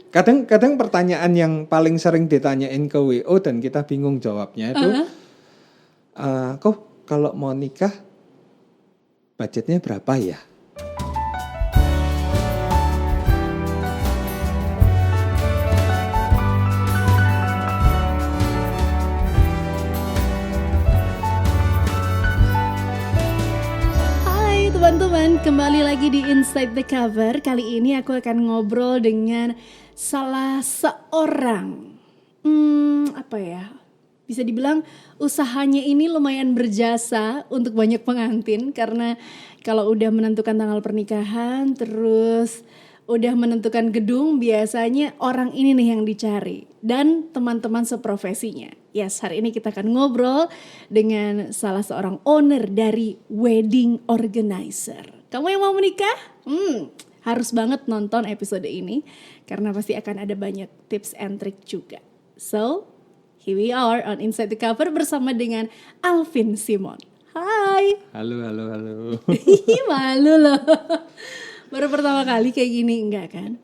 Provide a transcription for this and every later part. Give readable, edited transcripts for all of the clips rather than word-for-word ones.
Kadang pertanyaan yang paling sering ditanyain ke WO dan kita bingung jawabnya itu, kok kalau mau nikah budgetnya berapa ya? Teman-teman, kembali lagi di Inside the Cover. Kali ini aku akan ngobrol dengan salah seorang bisa dibilang usahanya ini lumayan berjasa untuk banyak pengantin. Karena kalau udah menentukan tanggal pernikahan, terus udah menentukan gedung, biasanya orang ini nih yang dicari. Dan teman-teman seprofesinya. Yes, hari ini kita akan ngobrol dengan salah seorang owner dari wedding organizer. Kamu yang mau menikah? Harus banget nonton episode ini karena pasti akan ada banyak tips and trick juga. So, here we are on Inside the Cover bersama dengan Alvin Simon. Hai. Halo. Malu loh. Baru pertama kali kayak gini enggak kan?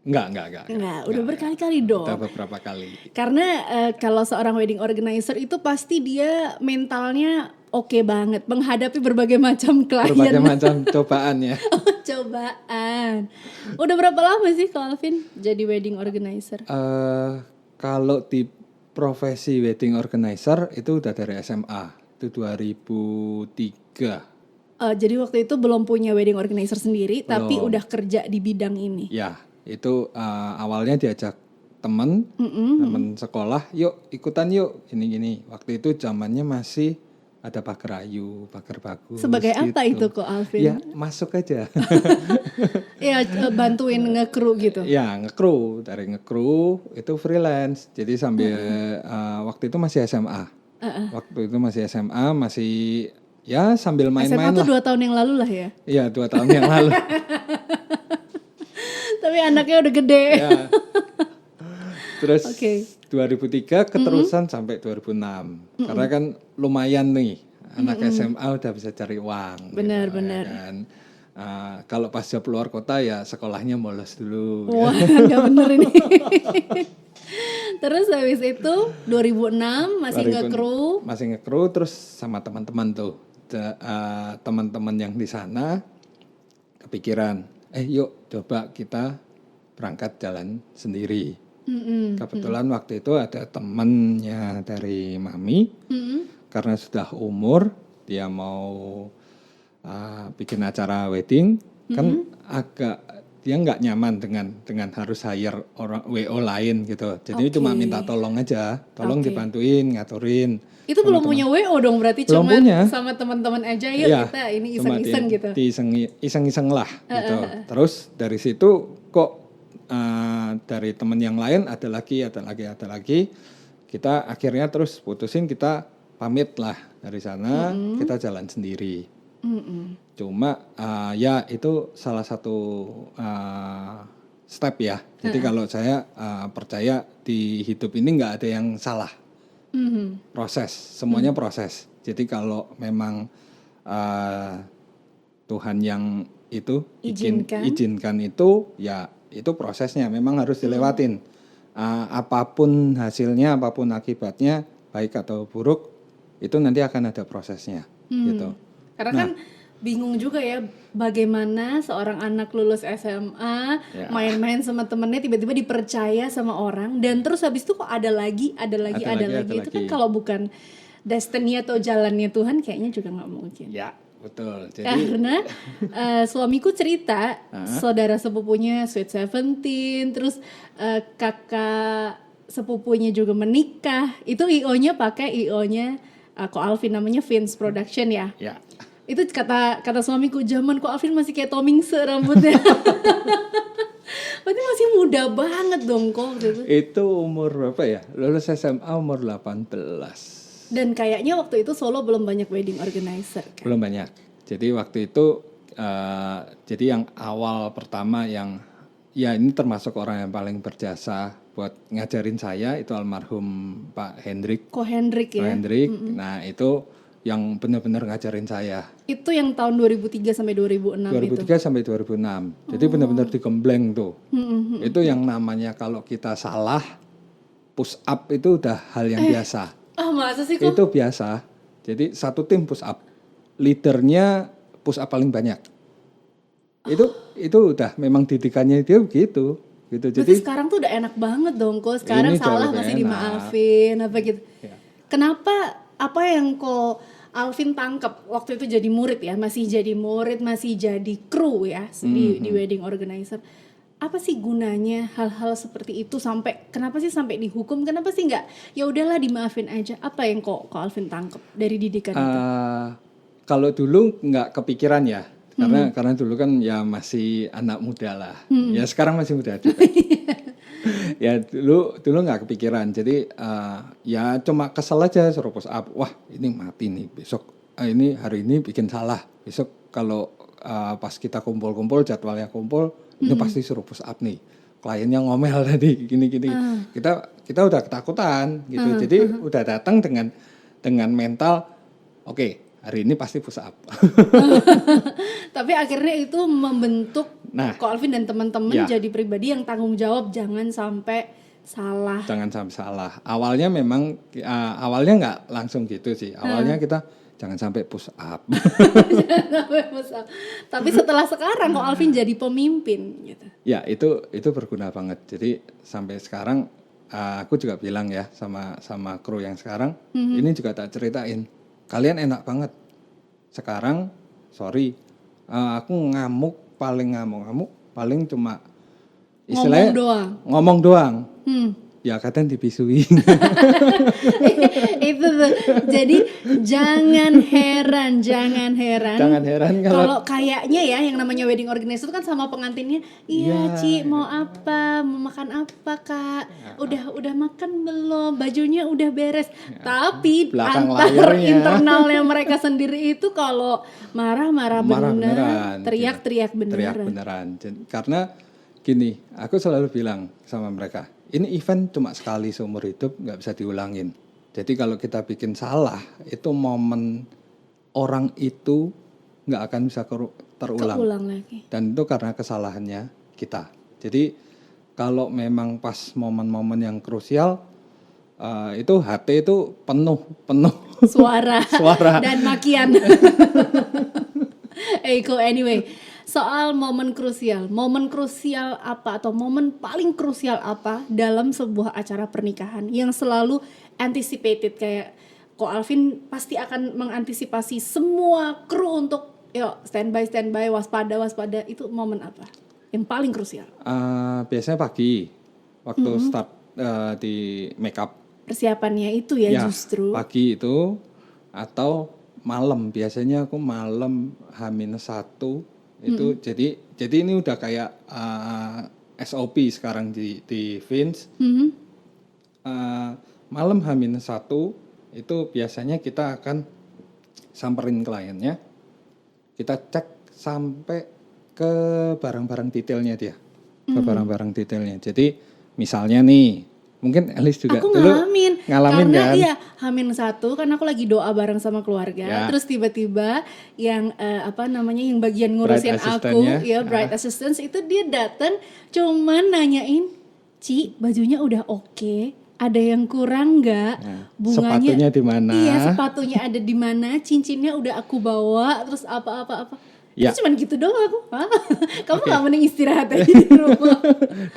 Enggak. Udah berkali-kali dong. Udah beberapa kali. Karena kalau seorang wedding organizer itu pasti dia mentalnya oke banget menghadapi berbagai macam klien. Berbagai macam cobaan ya. Cobaan. Udah berapa lama sih kalau Alvin jadi wedding organizer? Kalau di profesi wedding organizer itu udah dari SMA. Itu 2003. Jadi waktu itu belum punya wedding organizer sendiri, tapi udah kerja di bidang ini. Ya, itu awalnya diajak teman sekolah, yuk ikutan yuk, gini. Waktu itu zamannya masih ada pagar ayu, pagar bagus. Sebagai gitu. apa itu kok Alvin? Ya masuk aja. Ya bantuin nge-crew gitu. Ya dari nge-crew itu freelance. Jadi sambil waktu itu masih SMA. Waktu itu masih SMA, masih ya sambil main-main SMA tuh lah. 2 tahun yang lalu lah ya? Iya 2 tahun yang lalu. Tapi anaknya udah gede. Ya. Terus 2003 keterusan sampai 2006. Karena kan lumayan nih anak SMA udah bisa cari uang. Benar. Kan. Kalau pas job luar kota ya sekolahnya bolos dulu. Wah, nggak bener ini. Terus habis itu 2006 masih nge-crew. Masih nge-crew terus sama teman-teman tuh. Teman-teman yang di sana kepikiran, yuk coba kita berangkat jalan sendiri. Kebetulan waktu itu ada temannya dari Mami, karena sudah umur dia mau bikin acara wedding, kan agak dia nggak nyaman dengan harus hire orang WO lain gitu. Jadi cuma minta tolong aja, tolong dibantuin ngaturin. Itu belum punya WO dong berarti cuma sama teman-teman aja yuk kita ini iseng-iseng gitu. Iseng-iseng lah gitu. Terus dari situ kok dari teman yang lain ada lagi. Kita akhirnya terus putusin kita pamit lah dari sana, kita jalan sendiri. Cuma ya itu salah satu step ya. Jadi kalau saya percaya di hidup ini nggak ada yang salah. Proses, semuanya proses. Jadi kalau memang Tuhan yang itu izinkan itu, ya itu prosesnya memang harus dilewatin. Apapun hasilnya, apapun akibatnya, baik atau buruk, itu nanti akan ada prosesnya. Gitu. Karena kan bingung juga ya bagaimana seorang anak lulus SMA main-main sama temennya tiba-tiba dipercaya sama orang dan terus habis itu kok ada lagi itu kan kalau bukan destiny atau jalannya Tuhan kayaknya juga nggak mungkin. Ya betul. Jadi karena suamiku cerita saudara sepupunya Sweet 17 terus kakak sepupunya juga menikah itu IO-nya pakai IO-nya kok Alvin namanya Vince Production ya. Ya. Itu kata suamiku zaman kok Alvin masih kayak Tomingse rambutnya. Berarti masih muda banget dong kok gitu. Itu umur berapa ya? Lulus SMA umur 18. Dan kayaknya waktu itu Solo belum banyak wedding organizer kan? Belum banyak. Jadi waktu itu jadi yang awal pertama yang ya ini termasuk orang yang paling berjasa buat ngajarin saya itu almarhum Pak Hendrik. Ko Hendrik ya. Hendrik. Nah, itu yang benar-benar ngajarin saya. Itu yang tahun 2003 sampai 2006 itu. 2003 sampai 2006. Jadi benar-benar digembleng tuh. Itu yang namanya kalau kita salah push up itu udah hal yang biasa. Masa sih kok? Itu biasa. Jadi satu tim push up. Leadernya push up paling banyak. Itu udah memang didikannya dia begitu. Gitu. Berarti Jadi sekarang tuh udah enak banget dong kok. Sekarang ini jauh salah lebih masih enak. dimaafin apa gitu. Ya. Kenapa apa yang kok Alvin tangkap waktu itu jadi murid ya, masih jadi murid, masih jadi kru ya di wedding organizer. Apa sih gunanya hal-hal seperti itu sampai kenapa sih sampai dihukum? Kenapa sih nggak ya udahlah dimaafin aja? Apa yang kok Alvin tangkap dari didikan itu? Kalau dulu nggak kepikiran ya, karena dulu kan ya masih anak muda lah. Ya sekarang masih muda juga. Ya dulu nggak kepikiran. Jadi ya cuma kesel aja suruh push up. Wah ini mati nih besok. Ini hari ini bikin salah. Besok kalau pas kita kumpul-kumpul jadwalnya kumpul, ini pasti suruh push up nih. Kliennya ngomel tadi gini-gini. Kita udah ketakutan gitu. Jadi udah datang dengan mental oke, hari ini pasti push up. Tapi akhirnya itu membentuk Ko Alvin dan teman-teman jadi pribadi yang tanggung jawab jangan sampai salah. Jangan sampai salah. Awalnya memang awalnya nggak langsung gitu sih. Awalnya kita jangan sampai push up. Jangan sampai push up. Tapi setelah sekarang Ko Alvin jadi pemimpin gitu. Ya itu berguna banget. Jadi sampai sekarang aku juga bilang ya sama kru yang sekarang ini juga tak ceritain. Kalian enak banget. Sekarang sorry aku paling cuma istilahnya ngomong doang. Ya kadang dibisui. Itu tuh. Jadi jangan heran kalau kayaknya ya yang namanya wedding organizer itu kan sama pengantinnya, iya Ci mau apa, mau makan apa Kak, udah makan belum, bajunya udah beres. Tapi antar internalnya mereka sendiri itu kalau marah beneran, teriak beneran. Karena gini, aku selalu bilang sama mereka, ini event cuma sekali seumur hidup, nggak bisa diulangin. Jadi kalau kita bikin salah, itu momen orang itu nggak akan bisa terulang lagi. Dan itu karena kesalahannya kita. Jadi kalau memang pas momen-momen yang krusial, itu hati itu penuh suara dan makian. Anyway. Soal momen krusial apa atau momen paling krusial apa dalam sebuah acara pernikahan yang selalu anticipated kayak Ko Alvin pasti akan mengantisipasi semua kru untuk yuk standby waspada itu momen apa yang paling krusial? Biasanya pagi waktu start di makeup persiapannya itu ya justru pagi itu atau malam, biasanya aku malam H-1 itu jadi ini udah kayak SOP sekarang di Vince. Malam H-1 itu biasanya kita akan samperin kliennya, kita cek sampai ke barang-barang detailnya dia, ke barang-barang detailnya. Jadi misalnya nih, mungkin Alice juga aku dulu karena ngalamin kan? Iya, H-1 kan aku lagi doa bareng sama keluarga. Terus tiba-tiba yang yang bagian ngurusin aku, bride assistance itu dia datang cuman nanyain, "Ci, bajunya udah oke? Ada yang kurang enggak? Bunganya sepatunya di mana?" Iya, sepatunya ada di mana? Cincinnya udah aku bawa, terus apa. Ya. Itu cuman gitu doang aku. Kamu nggak mending istirahat aja di rumah.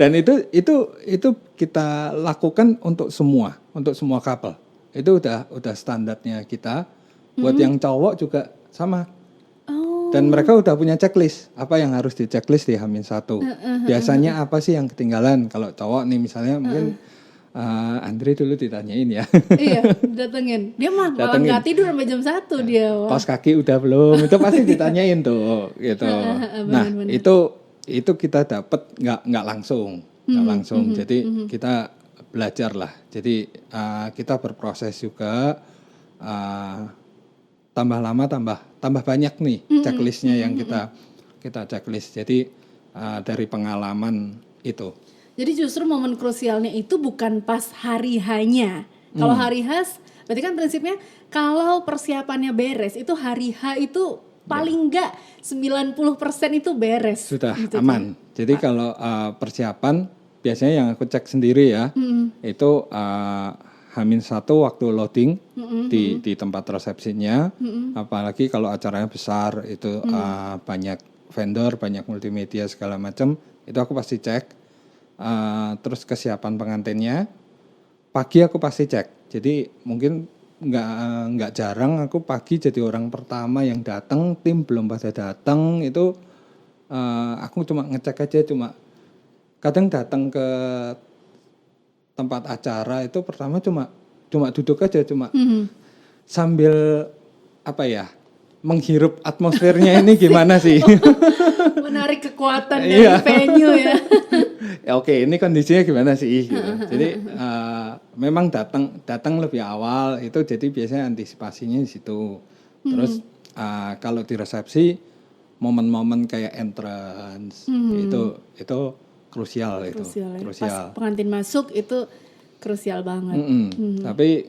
Dan itu kita lakukan untuk semua couple. Itu udah standarnya kita. Buat yang cowok juga sama. Dan mereka udah punya checklist. Apa yang harus di checklist di H-1. Biasanya apa sih yang ketinggalan? Kalau cowok nih misalnya mungkin Andre dulu ditanyain ya. Iya, datengin. Dia malah nggak tidur sampai jam 1 dia. Kaos kaki udah belum? Itu pasti ditanyain tuh, gitu. Bener. Itu kita dapat nggak langsung. Jadi kita belajar lah. Jadi kita berproses juga. Tambah lama tambah banyak nih checklistnya yang kita checklist. Jadi dari pengalaman itu. Jadi justru momen krusialnya itu bukan pas hari H-nya. Kalau hari H Berarti kan prinsipnya kalau persiapannya beres itu hari H itu paling enggak 90% itu beres. Sudah gitu aman. kan? Jadi kalau persiapan biasanya yang aku cek sendiri ya, itu H-1 waktu loading di tempat resepsinya, apalagi kalau acaranya besar itu banyak vendor, banyak multimedia segala macam, itu aku pasti cek. Terus kesiapan pengantinnya, pagi aku pasti cek. Jadi mungkin nggak jarang aku pagi jadi orang pertama yang datang, tim belum pada datang itu aku cuma ngecek aja, cuma kadang datang ke tempat acara itu pertama cuma duduk aja, cuma sambil apa ya, menghirup atmosfernya ini gimana sih. Menarik kekuatan dari venue ya. Ya oke, ini kondisinya gimana sih gitu. Jadi memang datang lebih awal itu, jadi biasanya antisipasinya di situ. Terus kalau di resepsi momen-momen kayak entrance itu krusial itu. Ya. Krusial. Pas pengantin masuk itu krusial banget. Tapi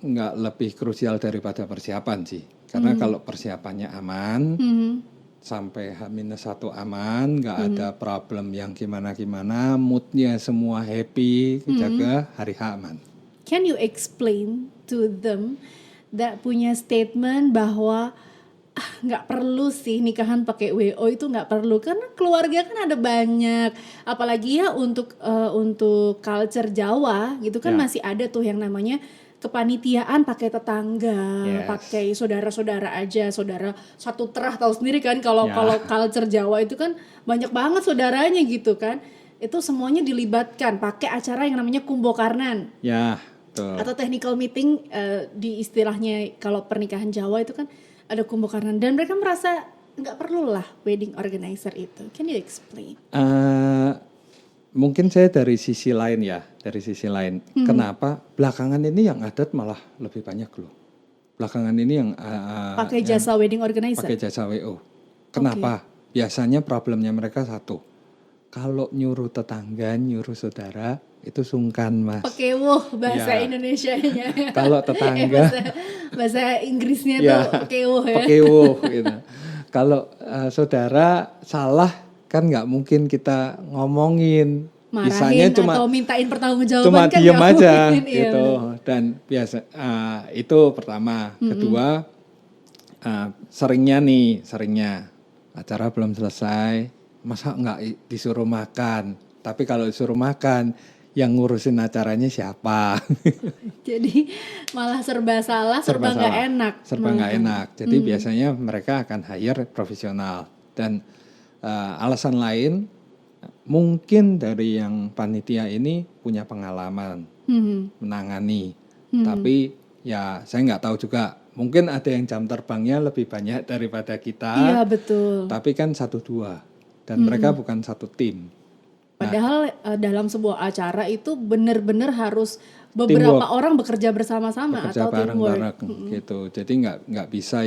nggak lebih krusial daripada persiapan sih. Karena kalau persiapannya aman, sampai H-1 aman, nggak ada problem yang gimana-gimana, moodnya semua happy, jaga hari H aman. Can you explain to them that punya statement bahwa nggak perlu sih nikahan pakai WO, itu nggak perlu karena keluarga kan ada banyak, apalagi ya untuk culture Jawa gitu kan masih ada tuh yang namanya kepanitiaan pakai tetangga, pakai saudara-saudara aja, saudara satu terah, tahu sendiri kan kalau culture Jawa itu kan banyak banget saudaranya gitu kan. Itu semuanya dilibatkan pakai acara yang namanya kumbokarnan. Ya, betul. Atau technical meeting di istilahnya kalau pernikahan Jawa itu kan ada kumbokarnan, dan mereka merasa nggak perlu lah wedding organizer itu. Can you explain? Mungkin saya dari sisi lain ya, kenapa belakangan ini yang adat malah lebih banyak loh. Belakangan ini yang pakai jasa wedding organizer. Pakai jasa WO. Kenapa? Biasanya problemnya mereka satu. Kalau nyuruh tetangga, nyuruh saudara itu sungkan, Mas. Pekewoh bahasa Indonesianya. Kalau tetangga bahasa Inggrisnya tuh pekewoh ya. Pekewoh gitu. Kalau saudara salah kan nggak mungkin kita ngomongin, marahin atau mintain pertanggungjawaban, cuma kan diem aja mungkin, gitu. Dan biasa itu pertama. Kedua, seringnya acara belum selesai, masa nggak disuruh makan. Tapi kalau disuruh makan, yang ngurusin acaranya siapa? Jadi malah serba salah, serba nggak enak. Serba nggak enak. Jadi biasanya mereka akan hire profesional. Dan alasan lain, mungkin dari yang panitia ini punya pengalaman menangani. Tapi ya saya nggak tahu juga. Mungkin ada yang jam terbangnya lebih banyak daripada kita. Iya betul. Tapi kan 1-2 dan mereka bukan satu tim. Padahal dalam sebuah acara itu benar-benar harus beberapa orang bekerja bersama-sama atau bareng-bareng gitu. Jadi nggak bisa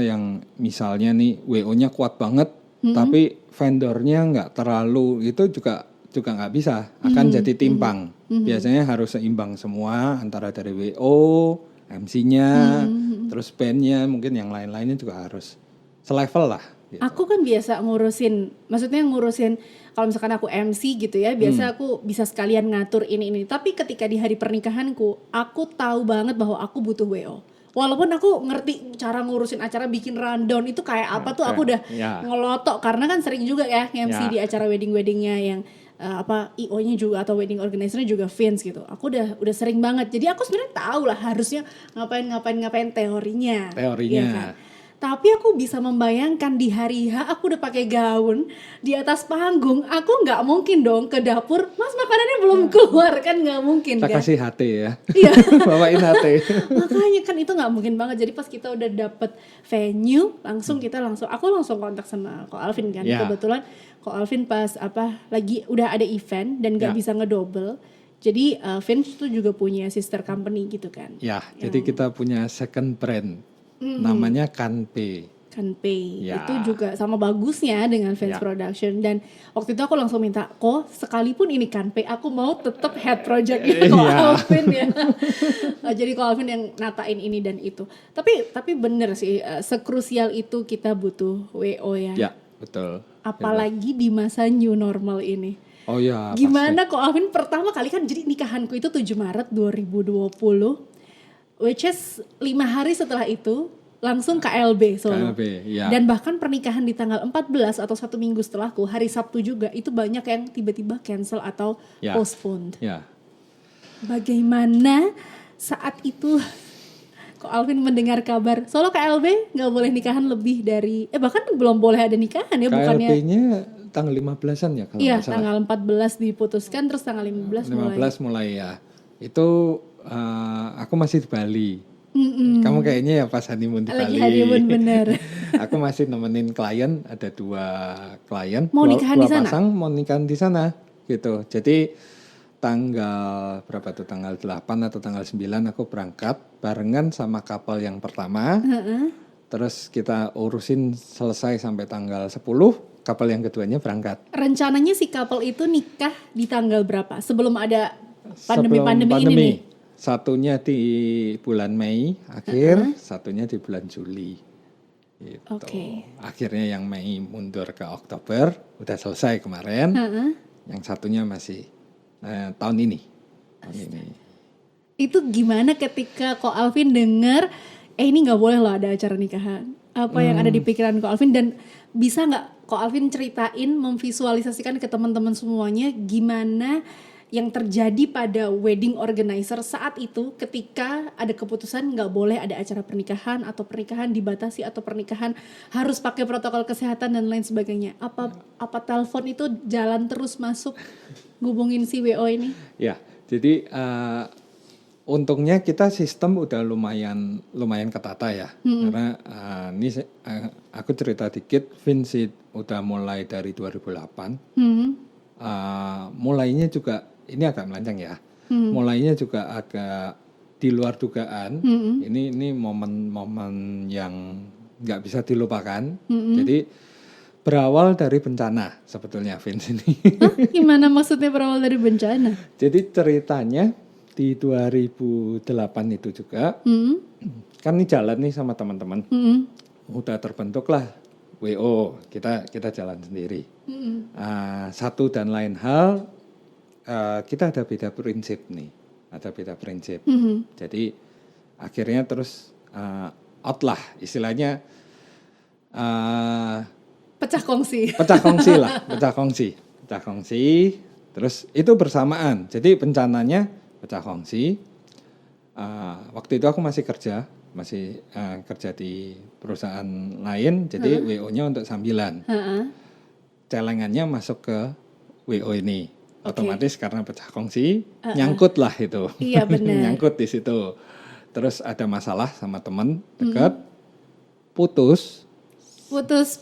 yang misalnya nih WO-nya kuat banget, tapi vendornya nggak terlalu, itu juga nggak bisa, akan jadi timpang. Biasanya harus seimbang semua antara dari WO, MC-nya, terus band-nya, mungkin yang lain-lainnya juga harus selevel lah. Gitu. Aku kan biasa ngurusin kalau misalkan aku MC gitu ya, biasa aku bisa sekalian ngatur ini. Tapi ketika di hari pernikahanku, aku tahu banget bahwa aku butuh WO. Walaupun aku ngerti cara ngurusin acara, bikin rundown itu kayak apa tuh, aku udah ngelotok karena kan sering juga ya MC di acara weddingnya yang IO-nya juga atau wedding organizer-nya juga Vince gitu. Aku udah sering banget. Jadi aku sebenarnya tahu lah harusnya ngapain teorinya. Ya kan? Tapi aku bisa membayangkan di hari H aku udah pakai gaun di atas panggung, aku nggak mungkin dong ke dapur, Mas makanannya belum keluar, kan nggak mungkin kan? Kasih HT ya, bawain HT. Makanya kan itu nggak mungkin banget. Jadi pas kita udah dapet venue, aku langsung kontak sama Ko Alvin kan. Kebetulan Ko Alvin pas lagi udah ada event dan nggak bisa ngedouble. Jadi Vince tuh juga punya sister company gitu kan. Jadi kita punya second brand. Namanya Kanpe. Kanpei. Ya. Itu juga sama bagusnya dengan Fans Ya. Production. Dan waktu itu aku langsung minta, kok sekalipun ini Kanpei, aku mau tetap head projectnya Ko Iya. Alvin ya. Jadi Ko Alvin yang natain ini dan itu. Tapi bener sih, sekrusial itu kita butuh WO ya. Ya, betul. Apalagi di masa new normal ini. Oh ya, Gimana Ko Alvin pertama kali kan, jadi nikahanku itu 7 Maret 2020. Which is 5 hari setelah itu langsung KLB Solo. KLB, ya. Dan bahkan pernikahan di tanggal 14 atau 1 minggu setelahku, hari Sabtu juga, itu banyak yang tiba-tiba cancel atau Ya. postponed. Ya. Bagaimana saat itu Ko Alvin mendengar kabar Solo KLB nggak boleh nikahan lebih dari, bahkan belum boleh ada nikahan ya, bukannya. KLB-nya tanggal 15-an ya kalau Iya, nggak salah. tanggal 14 diputuskan, terus tanggal 15 mulai. 15 mulai ya. Itu aku masih di Bali. Kamu kayaknya ya pas honeymoon di Lagi Bali. honeymoon bener. Aku masih nemenin klien, ada 2 klien. Mau dua- nikahan dua di sana? pasang mau nikahan di sana gitu. Jadi tanggal berapa tuh, tanggal 8 atau tanggal 9 aku berangkat barengan sama couple yang pertama. Terus kita urusin selesai sampai tanggal 10, couple yang keduanya berangkat. Rencananya si couple itu nikah di tanggal berapa? Sebelum ada Sebelum pandemi ini nih. Satunya di bulan Mei akhir, satunya di bulan Juli. Gitu. Oke. Akhirnya yang Mei mundur ke Oktober, udah selesai kemarin. Yang satunya masih tahun ini. Itu gimana ketika Ko Alvin dengar, ini nggak boleh loh ada acara nikahan. Apa yang ada di pikiran Ko Alvin, dan bisa nggak Ko Alvin ceritain, memvisualisasikan ke teman-teman semuanya gimana yang terjadi pada wedding organizer saat itu ketika ada keputusan nggak boleh ada acara pernikahan, atau pernikahan dibatasi, atau pernikahan harus pakai protokol kesehatan dan lain sebagainya. Apa telepon itu jalan terus masuk ngubungin si WO ini? Ya, jadi untungnya kita sistem udah lumayan ketata ya. Karena ini aku cerita dikit, Vinci udah mulai dari 2008. Mulainya juga ini agak melenceng ya. Mulainya juga agak di luar dugaan. Ini momen-momen yang nggak bisa dilupakan. Jadi berawal dari bencana sebetulnya Vince ini. Hah? Gimana maksudnya berawal dari bencana? Jadi ceritanya di 2008 itu juga, kan ini jalan nih sama teman-teman. Udah terbentuklah WO, kita jalan sendiri. Satu dan lain hal, kita ada beda prinsip nih, Jadi akhirnya terus out lah, istilahnya Pecah kongsi. pecah kongsi. Terus itu bersamaan, jadi bencananya pecah kongsi. Waktu itu aku masih kerja di perusahaan lain, jadi WO-nya untuk sambilan. Celengannya masuk ke WO ini, otomatis karena pecah kongsi, nyangkut lah itu. Iya benar. Nyangkut di situ. Terus ada masalah sama teman dekat, putus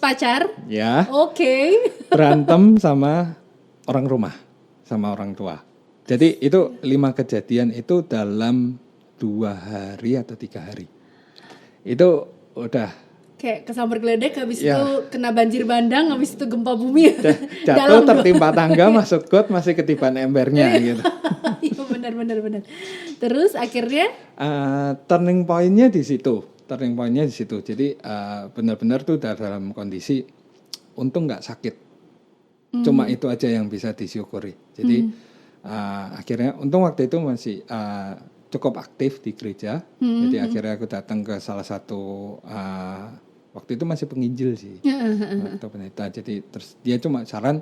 pacar. ya, Oke. berantem sama orang rumah, sama orang tua. Jadi itu 5 kejadian itu dalam 2 hari atau 3 hari. Itu udah Kayak kesambar geledek, habis Ya. itu kena banjir bandang, habis itu gempa bumi. jatuh Dalam tertimpa tangga, masuk got, masih ketiban embernya gitu. Iya benar. Terus akhirnya Turning point-nya di situ. Jadi benar-benar tuh udah dalam kondisi untung nggak sakit. Cuma itu aja yang bisa disyukuri. Jadi akhirnya untung waktu itu masih cukup aktif di gereja. Jadi akhirnya aku datang ke salah satu waktu itu masih penginjil sih. Atau pendeta. Jadi terus dia cuma saran,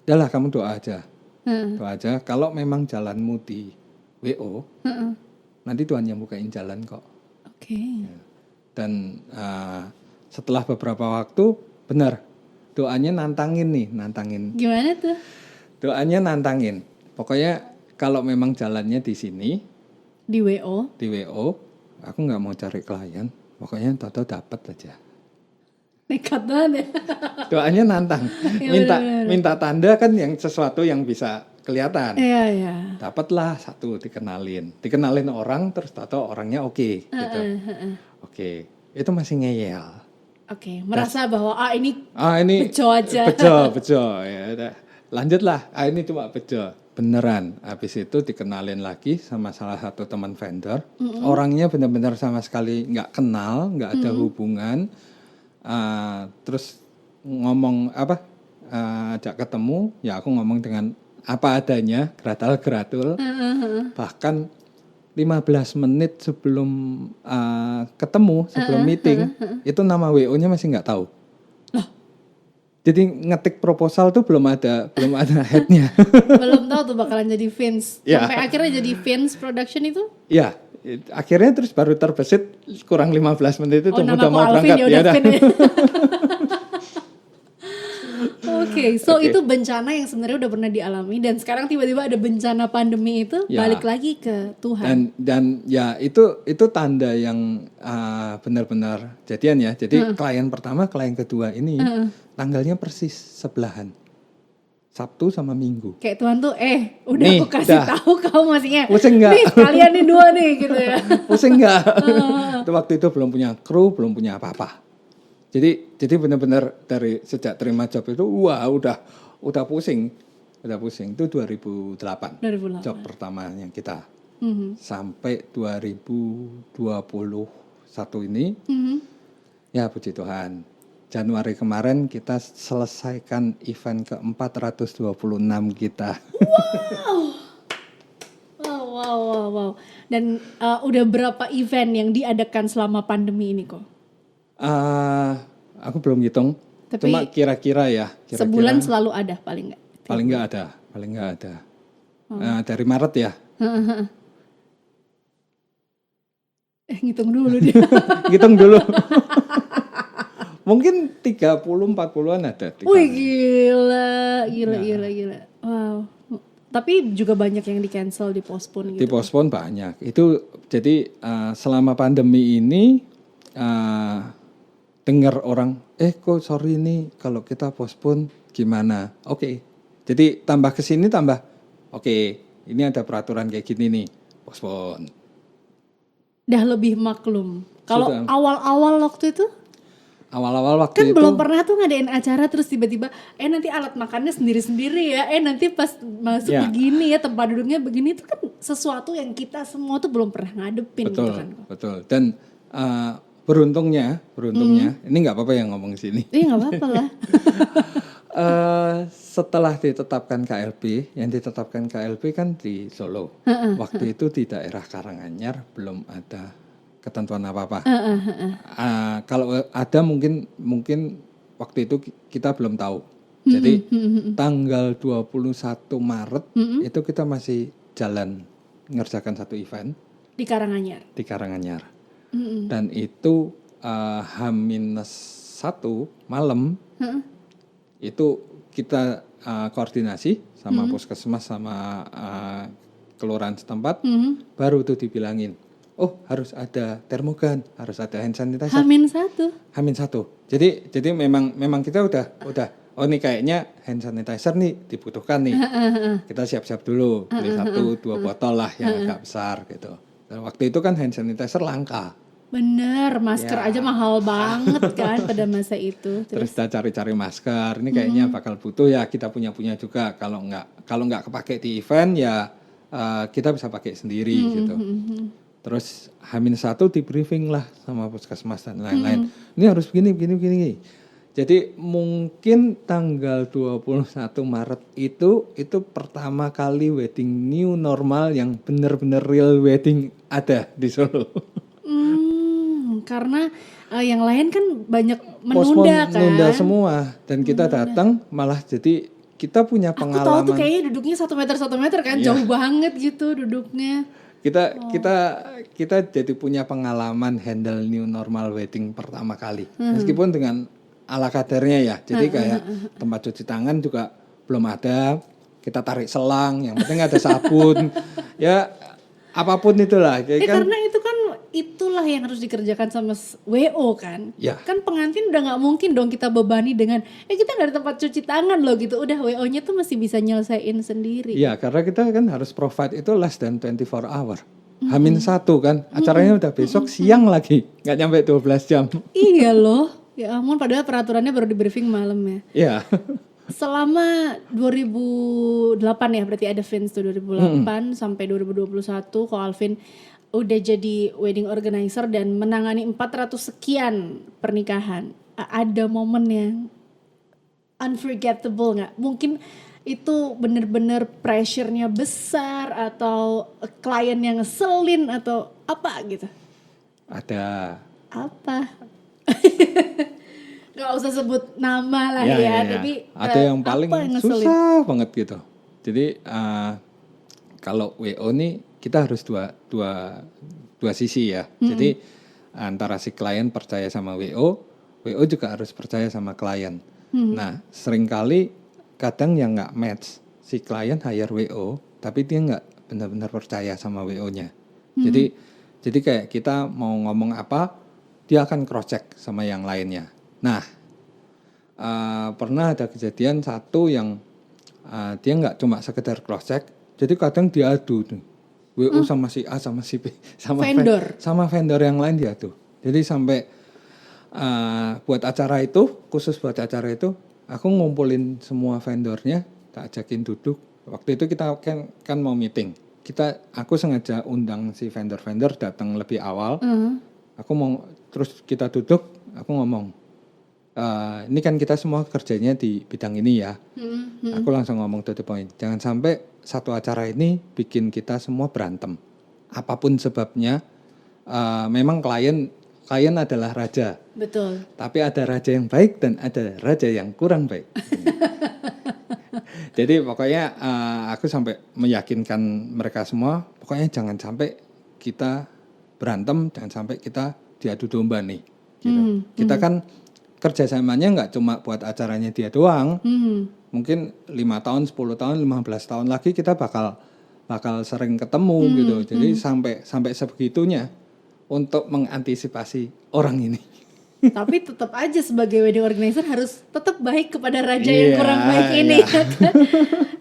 "Udahlah kamu doa aja. Doa aja. Kalau memang jalanmu di WO, nanti Tuhan yang bukain jalan kok." Oke. Dan setelah beberapa waktu, benar, doanya nantangin. Gimana tuh? Doanya nantangin. Pokoknya kalau memang jalannya di sini, Di WO. aku nggak mau cari klien. Pokoknya tahu dapat aja. Nekat banget ya. Doanya nantang. Iya, minta tanda kan yang sesuatu yang bisa kelihatan. Iya. Dapatlah satu, dikenalin orang, terus tahu orangnya oke gitu. Oke, itu masih ngeyel. Oke, merasa bahwa ini ini bejo aja. bejo ya udah. Lanjutlah, ini cuma bejo. Beneran. Habis itu dikenalin lagi sama salah satu teman vendor. Orangnya benar-benar sama sekali nggak kenal, nggak ada hubungan. Terus ngomong ajak ketemu, ya aku ngomong dengan apa adanya, gratal-gratul. Bahkan 15 menit sebelum ketemu, sebelum meeting, itu nama WO-nya masih nggak tahu. Jadi ngetik proposal tuh belum ada headnya. Belum tahu tuh bakalan jadi Vince. Ya. Sampai akhirnya jadi Vince Production itu? Ya, akhirnya terus baru terbesit kurang 15 menit itu nama udah mau Alvin, berangkat. ya udah dah. Vin ya. Oke, so Oke. itu bencana yang sebenarnya udah pernah dialami dan sekarang tiba-tiba ada bencana pandemi itu Ya. balik lagi ke Tuhan. Dan ya itu tanda yang benar-benar jadian ya. Jadi klien pertama, klien kedua ini tanggalnya persis sebelahan. Sabtu sama Minggu. Kayak Tuhan tuh udah Nih, aku kasih dah. tahu kamu masihnya. Pusing nggak? Nih kalian nih dua nih gitu ya. Pusing nggak? Itu waktu itu belum punya kru, belum punya apa-apa. Jadi benar-benar dari sejak terima job itu udah pusing. Itu 2008. 2008. Job pertamanya kita. Mhm. Sampai 2021 ini. Ya puji Tuhan. Januari kemarin kita selesaikan event ke-426 kita. Wow. Dan udah berapa event yang diadakan selama pandemi ini kok? Aku belum hitung. Tapi Cuma kira-kira ya. Sebulan selalu ada paling nggak? Paling nggak ada. Dari Maret ya. Ngitung dulu dia. Hitung dulu. Mungkin 30-40an ada. Wih gila. Wow. Tapi juga banyak yang di cancel, di postpone gitu. Di postpone banyak. Itu jadi selama pandemi ini dengar orang, kok sorry nih kalau kita postpone gimana? Oke. Jadi tambah ke sini tambah. Oke, ini ada peraturan kayak gini nih, postpone. Dah lebih maklum. Kalau Sudah. awal-awal waktu itu? Awal-awal waktu Kan itu belum pernah tuh ngadain acara terus tiba-tiba nanti alat makannya sendiri-sendiri ya. Nanti pas masuk Ya. begini ya, tempat duduknya begini, itu kan sesuatu yang kita semua tuh belum pernah ngadepin gitu kan. Betul. Dan beruntungnya ini nggak apa-apa yang ngomong sini. Iya nggak apa-apa lah. Setelah ditetapkan KLB, yang ditetapkan KLB kan di Solo. Waktu itu di daerah Karanganyar belum ada ketentuan apa-apa. Kalau ada mungkin waktu itu kita belum tahu. Jadi tanggal 21 Maret itu kita masih jalan ngerjakan satu event Di Karanganyar. di Karanganyar. Dan itu H-1 malam itu kita koordinasi sama puskesmas sama kelurahan setempat, baru tuh dibilangin, harus ada termogan, harus ada hand sanitizer. H-1. Jadi memang kita udah ini kayaknya hand sanitizer nih dibutuhkan nih. Kita siap-siap dulu beli 1-2 botol lah yang agak besar gitu. Dan waktu itu kan hand sanitizer langka. Bener, masker Ya. aja mahal banget kan pada masa itu. Terus kita cari-cari masker. Ini kayaknya bakal butuh ya, kita punya juga. Kalau nggak kepake di event ya kita bisa pakai sendiri gitu. Terus H-1 di briefing lah sama puskesmas dan lain-lain. Ini harus begini. Jadi mungkin tanggal 21 Maret itu pertama kali wedding new normal yang benar-benar real wedding ada di Solo. Karena yang lain kan banyak Postpone, menunda kan. semua dan kita datang malah jadi kita punya Aku tahu pengalaman. tuh kayaknya duduknya 1 meter kan, jauh banget gitu duduknya. Kita jadi punya pengalaman handle new normal wedding pertama kali. Meskipun dengan ala kadarnya ya. Jadi kayak tempat cuci tangan juga belum ada. Kita tarik selang, yang penting ada sabun. Ya apapun itulah. Karena itulah yang harus dikerjakan sama WO kan. Ya. Kan pengantin udah nggak mungkin dong kita bebani dengan kita nggak ada tempat cuci tangan loh gitu. Udah WO-nya tuh masih bisa nyelesain sendiri. Iya, karena kita kan harus provide itu less than 24 hour. H-1 kan, acaranya udah besok siang lagi, nggak nyampe 12 jam. Iya loh. Ya ampun, padahal peraturannya baru di briefing malam ya. Iya. Selama 2008 ya berarti ada Vince tuh 2008 sampai 2021 Ko Alvin udah jadi wedding organizer dan menangani 400 sekian pernikahan. Ada momen yang unforgettable nggak? Mungkin itu bener-bener pressure-nya besar atau klien yang ngeselin atau apa gitu? Ada. Apa? Gak usah sebut nama lah ya. Tapi ada yang paling susah banget gitu. Jadi kalau WO nih kita harus dua sisi ya. Jadi antara si klien percaya sama WO juga harus percaya sama klien. Nah seringkali kadang yang nggak match, si klien hire WO tapi dia nggak benar-benar percaya sama WO-nya. Jadi kayak kita mau ngomong apa, dia akan cross check sama yang lainnya. Nah, pernah ada kejadian satu yang dia nggak cuma sekedar cross check, jadi kadang diadu tuh, WO sama si A sama si B, sama vendor yang lain diadu. Jadi sampai buat acara itu, khusus buat acara itu, aku ngumpulin semua vendornya, tak ajakin duduk. Waktu itu kita kan mau meeting, aku sengaja undang si vendor-vendor datang lebih awal. Aku mau terus kita duduk, aku ngomong, ini kan kita semua kerjanya di bidang ini ya. Aku langsung ngomong to the point, jangan sampai satu acara ini bikin kita semua berantem. Apapun sebabnya, memang klien adalah raja. Betul. Tapi ada raja yang baik dan ada raja yang kurang baik. Jadi pokoknya aku sampai meyakinkan mereka semua, pokoknya jangan sampai kita berantem, jangan sampai kita diadu domba nih. Gitu. Kita kan kerjasamanya nggak cuma buat acaranya dia doang. Mungkin 5 tahun, 10 tahun, 15 tahun lagi kita bakal sering ketemu gitu. Jadi sampai sebegitunya untuk mengantisipasi orang ini. Tapi tetap aja sebagai wedding organizer harus tetap baik kepada raja yang kurang baik ini.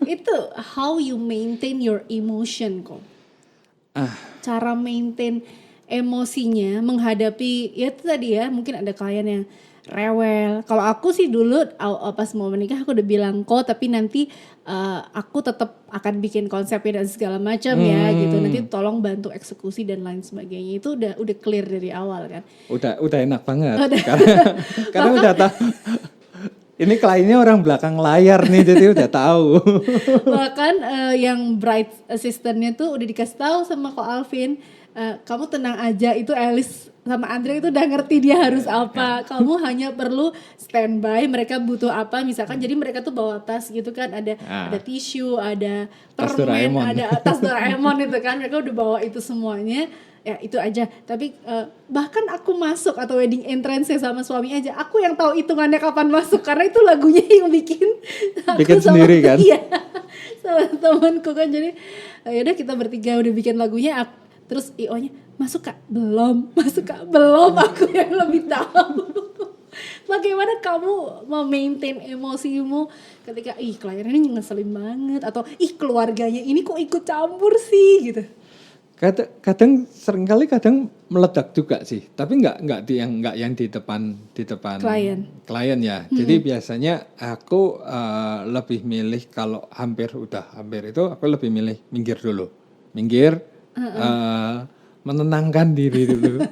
Itu how you maintain your emotion kok. Cara maintain emosinya menghadapi ya itu tadi ya, mungkin ada klien yang rewel. Kalau aku sih dulu pas mau menikah aku udah bilang kok, tapi nanti aku tetap akan bikin konsepnya dan segala macam ya gitu. Nanti tolong bantu eksekusi dan lain sebagainya. Itu udah clear dari awal kan. Udah enak banget. Karena udah tahu. Ini kliennya orang belakang layar nih, jadi udah tahu. Bahkan yang bride assistantnya tuh udah dikasih tahu sama Ko Alvin, kamu tenang aja, itu Alice sama Andre itu udah ngerti dia harus apa. Kamu hanya perlu standby, mereka butuh apa misalkan. Jadi mereka tuh bawa tas gitu kan, ada tisu, ada permen, ada tas Doraemon itu kan. Mereka udah bawa itu semuanya. Ya itu aja. Tapi bahkan aku masuk atau wedding entrance sama suami aja, aku yang tahu hitungannya kapan masuk karena itu lagunya yang bikin sendiri kan. Iya. Sama temanku kan. Jadi yaudah kita bertiga udah bikin lagunya. Terus IO-nya masuk kak? Belum. Aku yang lebih tahu. Bagaimana kamu memaintain emosimu ketika klien ini ngeselin banget, atau keluarganya ini kok ikut campur sih gitu. Kadang meledak juga sih, tapi nggak yang di depan klien ya. Jadi biasanya aku lebih milih kalau hampir itu aku lebih milih minggir dulu, menenangkan diri dulu.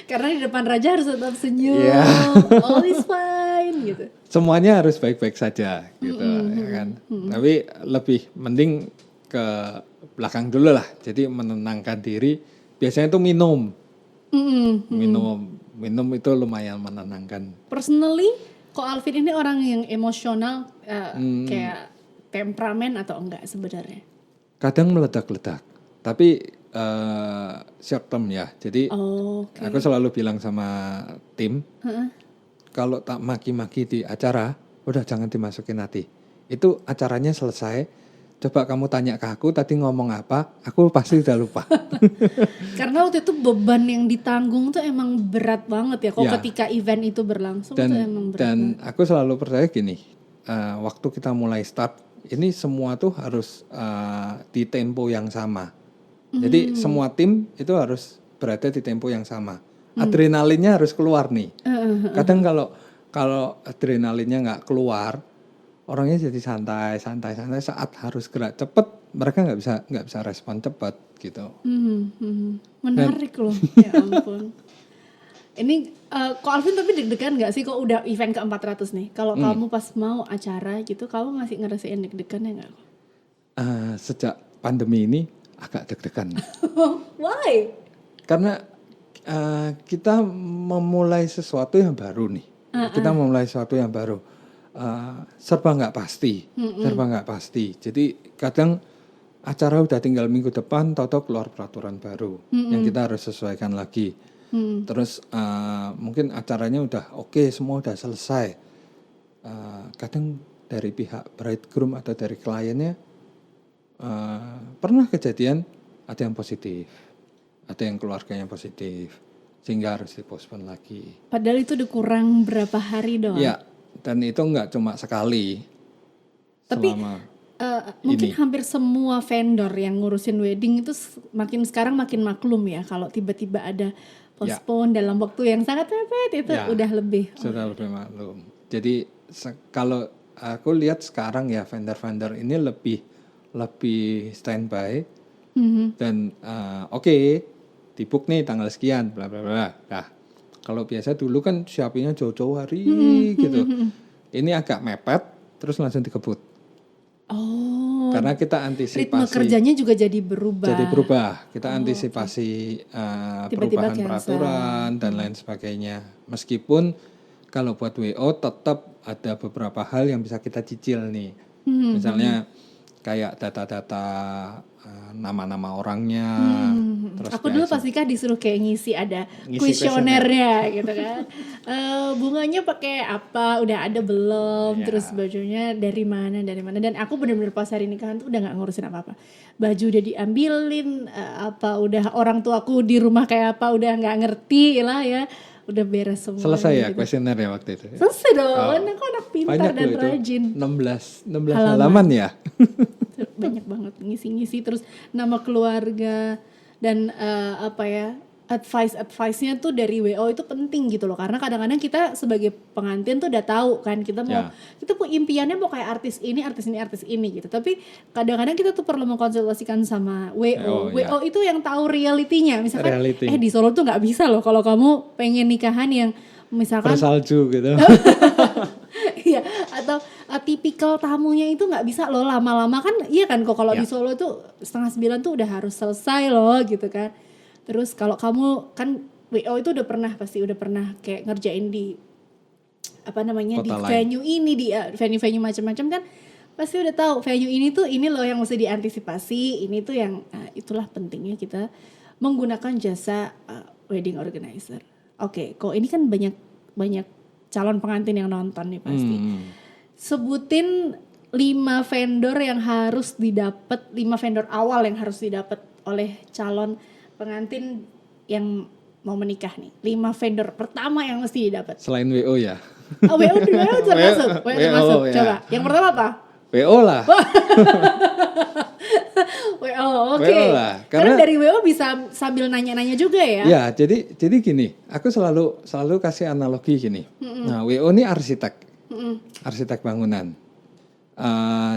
Karena di depan raja harus tetap senyum, all is fine gitu. Semuanya harus baik-baik saja gitu, ya kan. Tapi lebih mending ke belakang dulu lah. Jadi menenangkan diri. Biasanya itu minum itu lumayan menenangkan. Personally, Ko Alvin ini orang yang emosional, kayak temperamen atau enggak sebenarnya? Kadang meledak-ledak, tapi short term ya. Jadi aku selalu bilang sama tim, kalau tak maki-maki di acara, udah jangan dimasukin hati. Itu acaranya selesai. Coba kamu tanya ke aku tadi ngomong apa, aku pasti udah lupa. Karena waktu itu beban yang ditanggung tuh emang berat banget ya. Kok ketika event itu berlangsung tuh emang berat. Dan aku selalu percaya gini, waktu kita mulai start, ini semua tuh harus di tempo yang sama. Jadi semua tim itu harus berada di tempo yang sama. adrenalinnya harus keluar nih. Kadang kalau adrenalinnya nggak keluar, orangnya jadi santai. Saat harus gerak cepat, mereka nggak bisa respon cepat gitu. Menarik loh, ya ampun. Ini kok Alvin tapi deg-degan nggak sih kok udah event ke-400 nih? Kalau kamu pas mau acara gitu, kamu masih ngerasain deg-degannya nggak? Sejak pandemi ini agak deg-degan. Why? Karena kita memulai sesuatu yang baru nih. Kita memulai sesuatu yang baru. Serba nggak pasti. Jadi kadang acara udah tinggal minggu depan, tahu-tahu keluar peraturan baru yang kita harus sesuaikan lagi. Terus mungkin acaranya udah oke, semua udah selesai. Kadang dari pihak bridegroom atau dari kliennya pernah kejadian ada yang positif, ada yang keluarganya positif, sehingga harus dipospon lagi. Padahal itu udah kurang berapa hari doang. Ya, dan itu nggak cuma sekali. Tapi mungkin hampir semua vendor yang ngurusin wedding itu sekarang makin maklum ya kalau tiba-tiba ada postpone dalam waktu yang sangat mepet itu udah lebih. Sudah lebih maklum. Jadi kalau aku lihat sekarang ya vendor-vendor ini lebih standby dan oke, dibook nih tanggal sekian bla bla bla. Nah, kalau biasa dulu kan siapinnya jauh-jauh hari gitu. Ini agak mepet terus langsung dikebut. Oh. Karena kita antisipasi ritme kerjanya juga jadi berubah. Kita antisipasi perubahan peraturan dan lain sebagainya. Meskipun kalau buat WO tetap ada beberapa hal yang bisa kita cicil nih. Misalnya kayak data-data nama-nama orangnya. Terus aku dulu pas nikah disuruh kayak ngisi kuesionernya gitu kan. Bunganya pakai apa, udah ada belum, terus bajunya dari mana. Dan aku benar-benar pas hari nikahan tuh udah gak ngurusin apa-apa. Baju udah diambilin, udah orang tuaku di rumah kayak apa, udah gak ngerti lah ya. Udah beres semua. Selesai ya gitu. Kuesioner ya waktu itu? Selesai dong, aku anak pintar dan rajin. 16 halaman ya? Banyak banget ngisi-ngisi, terus nama keluarga dan advice-nya tuh dari WO itu penting gitu loh, karena kadang-kadang kita sebagai pengantin tuh udah tahu kan kita mau impiannya mau kayak artis ini gitu, tapi kadang-kadang kita tuh perlu mengkonsultasikan sama WO. WO itu yang tahu realitinya, misalkan di Solo tuh nggak bisa loh kalau kamu pengen nikahan yang misalkan bersalju gitu. Iya, atau tipikal tamunya itu nggak bisa loh lama-lama kan, iya kan kok kalau di Solo tuh 8:30 tuh udah harus selesai loh gitu kan. Terus kalau kamu kan WO itu udah pernah kayak ngerjain di di venue ini, di venue-venue macam-macam kan, pasti udah tahu venue ini tuh ini loh yang mesti diantisipasi, ini tuh yang itulah pentingnya kita menggunakan jasa wedding organizer. Oke, kok ini kan banyak calon pengantin yang nonton nih pasti. Sebutin 5 vendor yang harus didapat, 5 vendor awal yang harus didapat oleh calon pengantin yang mau menikah nih. 5 vendor pertama yang mesti didapat. Selain WO ya? WO termasuk. Coba, yang pertama apa? WO lah. WO, oke. Karena dari WO bisa sambil nanya-nanya juga ya. Ya, jadi gini, aku selalu kasih analogi gini. Nah, WO ini arsitek bangunan.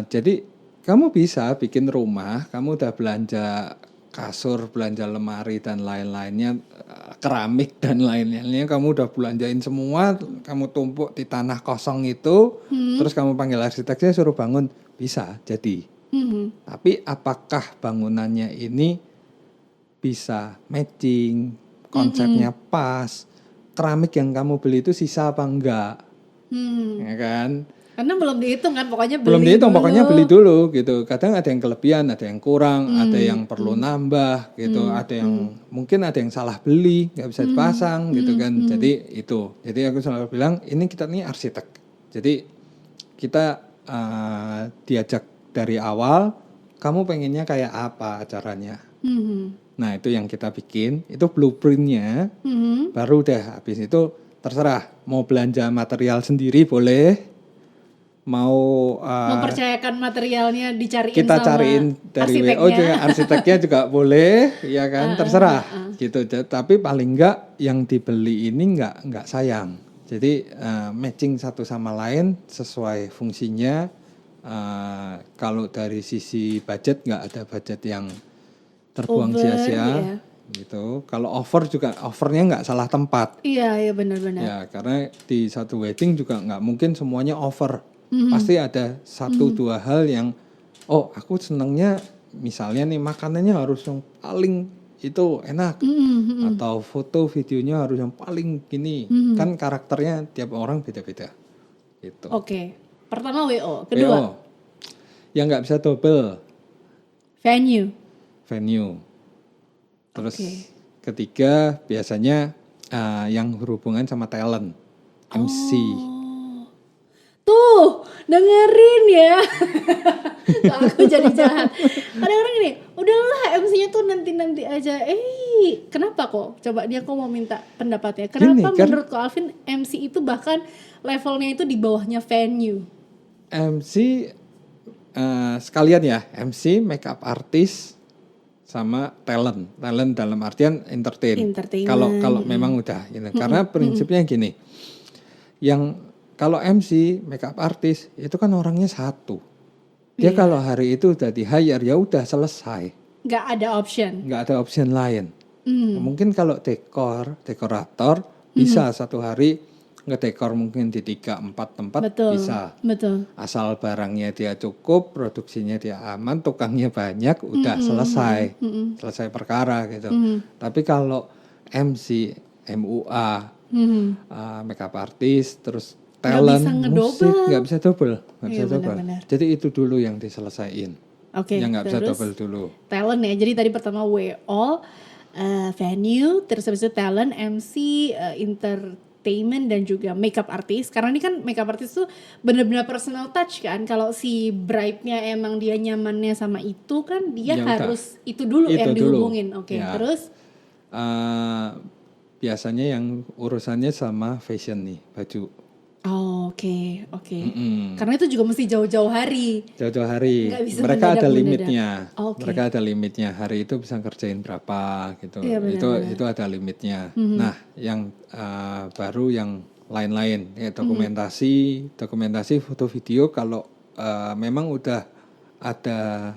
Jadi kamu bisa bikin rumah, kamu udah belanja kasur, belanja lemari dan lain-lainnya, keramik dan lain-lainnya, kamu udah belanjain semua, kamu tumpuk di tanah kosong itu, terus kamu panggil arsiteknya suruh bangun, bisa jadi. Tapi apakah bangunannya ini bisa matching, konsepnya pas, keramik yang kamu beli itu sisa apa enggak, ya kan? Karena belum dihitung kan, pokoknya beli dulu gitu. Kadang ada yang kelebihan, ada yang kurang, ada yang perlu nambah gitu, ada yang mungkin ada yang salah beli, nggak bisa dipasang gitu kan. Jadi itu. Jadi aku selalu bilang ini kita nih arsitek. Jadi kita diajak dari awal, kamu pengennya kayak apa acaranya. Nah itu yang kita bikin, itu blueprintnya. Baru deh habis itu terserah mau belanja material sendiri boleh. mau Mempercayakan materialnya dicariin kita sama cariin dari WO arsiteknya. juga, arsiteknya juga boleh, ya kan, terserah gitu. Tapi paling enggak yang dibeli ini enggak sayang. Jadi matching satu sama lain sesuai fungsinya. Kalau dari sisi budget enggak ada budget yang terbuang Over, sia-sia ya. gitu. Kalau overnya enggak salah tempat. Iya benar-benar. Ya, karena di satu wedding juga nggak mungkin semuanya over. Pasti ada satu dua hal yang, oh aku senangnya misalnya nih makanannya harus yang paling itu enak. Atau foto videonya harus yang paling gini. Kan karakternya tiap orang beda-beda. Gitu. Oke. Pertama WO, kedua WO. Yang nggak bisa double, venue. Terus Oke. ketiga biasanya yang berhubungan sama talent, MC. Tuh, dengerin ya. Kok aku jadi jahat. Kadang-kadang gini, udahlah MC-nya tuh nanti-nanti aja. Kenapa kok? Coba dia kok mau minta pendapatnya. Kenapa Gini, kan, menurut Ko Alvin MC itu bahkan levelnya itu di bawahnya venue? MC sekalian ya, MC, makeup artist, sama talent dalam artian entertain. Entertainment. Kalau memang udah, gitu. Karena prinsipnya gini, yang kalau MC, makeup artist itu kan orangnya satu. Dia kalau hari itu udah di hire ya udah selesai. Nggak ada option. Nggak ada option lain. Mungkin kalau dekorator bisa satu hari ngedekor mungkin di 3-4 tempat. Betul. Bisa. Betul. Asal barangnya dia cukup, produksinya dia aman, tukangnya banyak, udah selesai. Selesai perkara gitu. Tapi kalau MC, MUA, makeup artist, terus talent, musik, nggak bisa double. Benar-benar. Jadi itu dulu yang diselesaiin. Oke, Yang nggak bisa terus double dulu. talent ya. Jadi tadi pertama WO, venue, terus habis itu talent, MC, entertainment dan juga makeup artist. Karena ini kan makeup artist tuh benar-benar personal touch kan. Kalau si bride-nya emang dia nyamannya sama itu kan dia Ya harus itu dulu yang dihubungin. Oke, Ya. terus biasanya yang urusannya sama fashion nih, baju. Oke. Karena itu juga mesti jauh-jauh hari. Jauh-jauh hari. Nggak bisa Mereka ada mendadak-mendadak. limitnya. Oke. Mereka ada limitnya. Hari itu bisa kerjain berapa gitu. Iya, benar-benar. Itu ada limitnya. Nah, yang baru yang lain-lain ya dokumentasi foto video kalau memang udah ada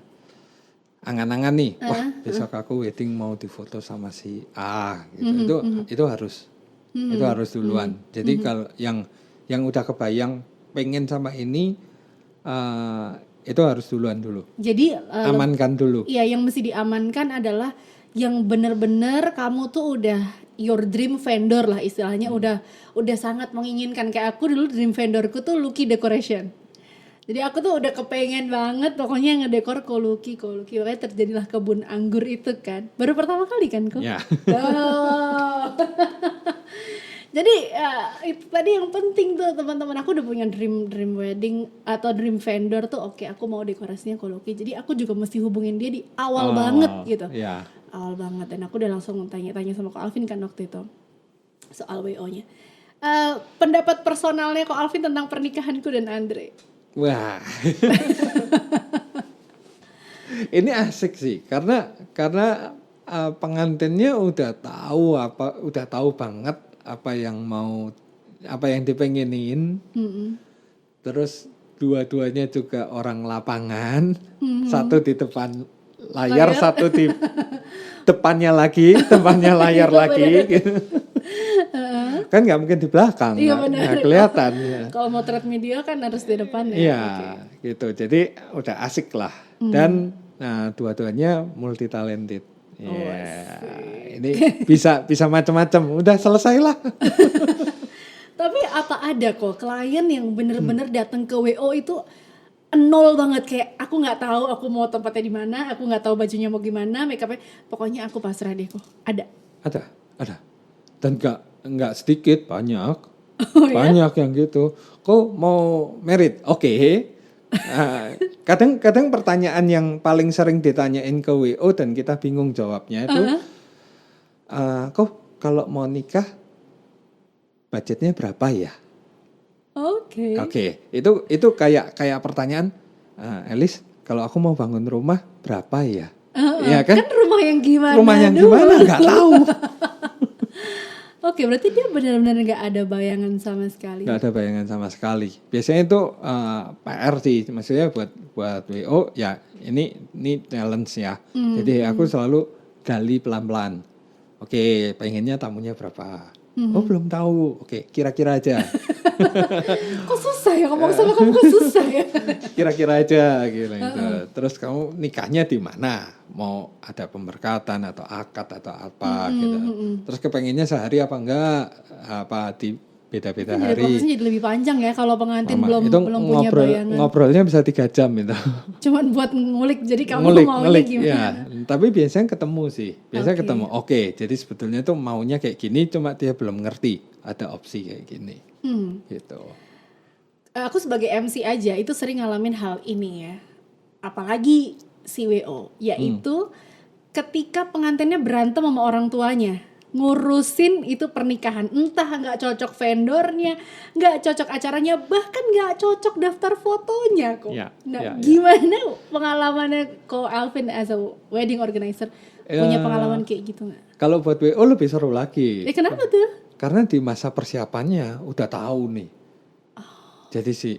angan-angan nih. Wah, besok aku wedding mau difoto sama si A gitu. Itu harus duluan. Jadi kalau yang udah kebayang pengen sama ini itu harus duluan dulu. Jadi Amankan dulu. iya, yang mesti diamankan adalah yang benar-benar kamu tuh udah your dream vendor lah istilahnya, udah sangat menginginkan. Kayak aku dulu dream vendorku tuh Lucky Decoration. Jadi aku tuh udah kepengen banget pokoknya ngedekor Lucky. Makanya terjadilah kebun anggur itu kan. Baru pertama kali kan kok. Ya. Oh. Jadi itu tadi yang penting tuh teman-teman, aku udah punya dream wedding atau dream vendor tuh. Oke, aku mau dekorasinya Lucky. Jadi aku juga mesti hubungin dia di awal banget gitu. Ya. Awal banget, dan aku udah langsung tanya-tanya sama Ko Alvin kan waktu itu soal WO-nya. Pendapat personalnya Ko Alvin tentang pernikahanku dan Andre. Wah. Ini asik sih karena pengantinnya udah tahu banget apa yang dipengenin. Terus dua-duanya juga orang lapangan. Satu di depan layar, satu di depannya layar lagi gitu. Kan nggak mungkin di belakang, Iya, nggak kelihatan ya. Kalau motret video kan harus di depan ya. Iya, gitu. Jadi udah asik lah. Dan dua-duanya multi talented. Ini bisa macam-macam. Udah selesai lah. Tapi apa ada kok klien yang bener-bener datang ke WO itu nol banget, kayak aku nggak tahu aku mau tempatnya di mana, aku nggak tahu bajunya mau gimana, makeupnya, pokoknya aku pasrah deh kok. Ada. Dan nggak sedikit, banyak. Oh, Banyak yang gitu. Kok mau merit? Oke. Kadang pertanyaan yang paling sering ditanyain ke WO dan kita bingung jawabnya itu, kok kalau mau nikah budgetnya berapa ya? Oke. Oke, itu kayak pertanyaan, Elis, kalau aku mau bangun rumah berapa ya? Iya kan? Kan rumah yang gimana Rumah yang dulu? gimana nggak tahu. Oke, berarti dia benar-benar nggak ada bayangan sama sekali. Nggak ada bayangan sama sekali. Biasanya itu PR sih, maksudnya buat WO ya ini challenge ya. Jadi aku selalu gali pelan-pelan. Oke, pengennya tamunya berapa? Oh belum tahu. Oke, kira-kira aja. Kok susah ya ngomong sama kamu, kok susah ya? Kira-kira aja gitu. Terus kamu nikahnya di mana? Mau ada pemberkatan atau akad atau apa gitu. Terus kepengennya sehari apa enggak? Apa di beda-beda Jadi hari? prosesnya jadi lebih panjang ya kalau pengantin Mama, belum itu punya bayangan. ngobrolnya bisa 3 jam itu. Cuman buat ngulik, jadi kamu maunya Ngulik, gimana? ya. Tapi biasanya ketemu sih. Biasanya Oke. ketemu. Oke, jadi sebetulnya tuh maunya kayak gini, cuma dia belum ngerti ada opsi kayak gini. Gitu. Aku sebagai MC aja itu sering ngalamin hal ini ya. Apalagi si WO, yaitu ketika pengantinnya berantem sama orang tuanya, ngurusin itu pernikahan, entah nggak cocok vendornya, nggak cocok acaranya, bahkan nggak cocok daftar fotonya kok. Ya, Nah, ya, ya. gimana pengalamannya ko Alvin as a wedding organizer? Punya Ya. pengalaman kayak gitu nggak? Kalau buat WO lebih seru lagi. Kenapa tuh? Karena di masa persiapannya udah tahu nih. Jadi si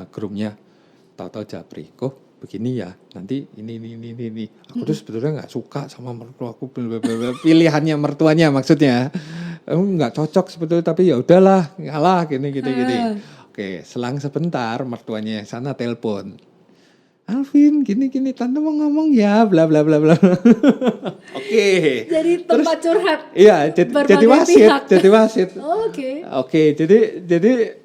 groomnya tahu-tahu japri, kok begini ya, nanti ini. Aku tuh sebetulnya nggak suka sama mertuaku, pilihannya mertuanya maksudnya. Nggak cocok sebetulnya, tapi ya udahlah, ngalah gini. Oke, selang sebentar mertuanya yang sana telepon. Alvin, gini, tante mau ngomong ya, bla bla bla bla. Oke. Jadi tempat curhat. Iya, berbagai jadi wasit, pihak. jadi wasit. Oke. Oke, jadi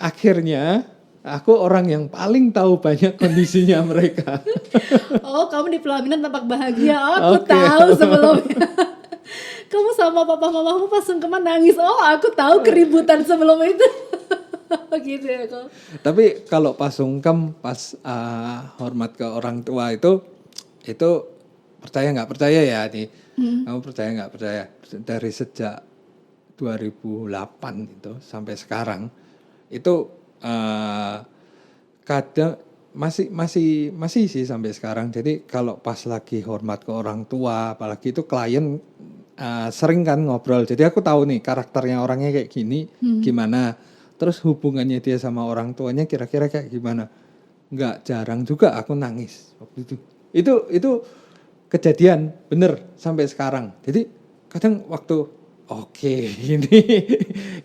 akhirnya aku orang yang paling tahu banyak kondisinya mereka. Oh, kamu di pelaminan tampak bahagia. Oh, aku Oke. tahu sebelumnya. Kamu sama papa mamamu pas sungkeman nangis. Oh, aku tahu keributan sebelum itu. Gitu ya kok. Tapi kalau pas sungkem, pas hormat ke orang tua itu percaya nggak percaya ya nih. Kamu percaya nggak percaya? Dari sejak 2008 itu sampai sekarang itu kadang masih sih sampai sekarang. Jadi kalau pas lagi hormat ke orang tua, apalagi itu klien sering kan ngobrol. Jadi aku tahu nih karakternya orangnya kayak gini, gimana. Terus hubungannya dia sama orang tuanya kira-kira kayak gimana. Nggak jarang juga aku nangis waktu itu. Itu kejadian bener sampai sekarang. Jadi kadang waktu oke,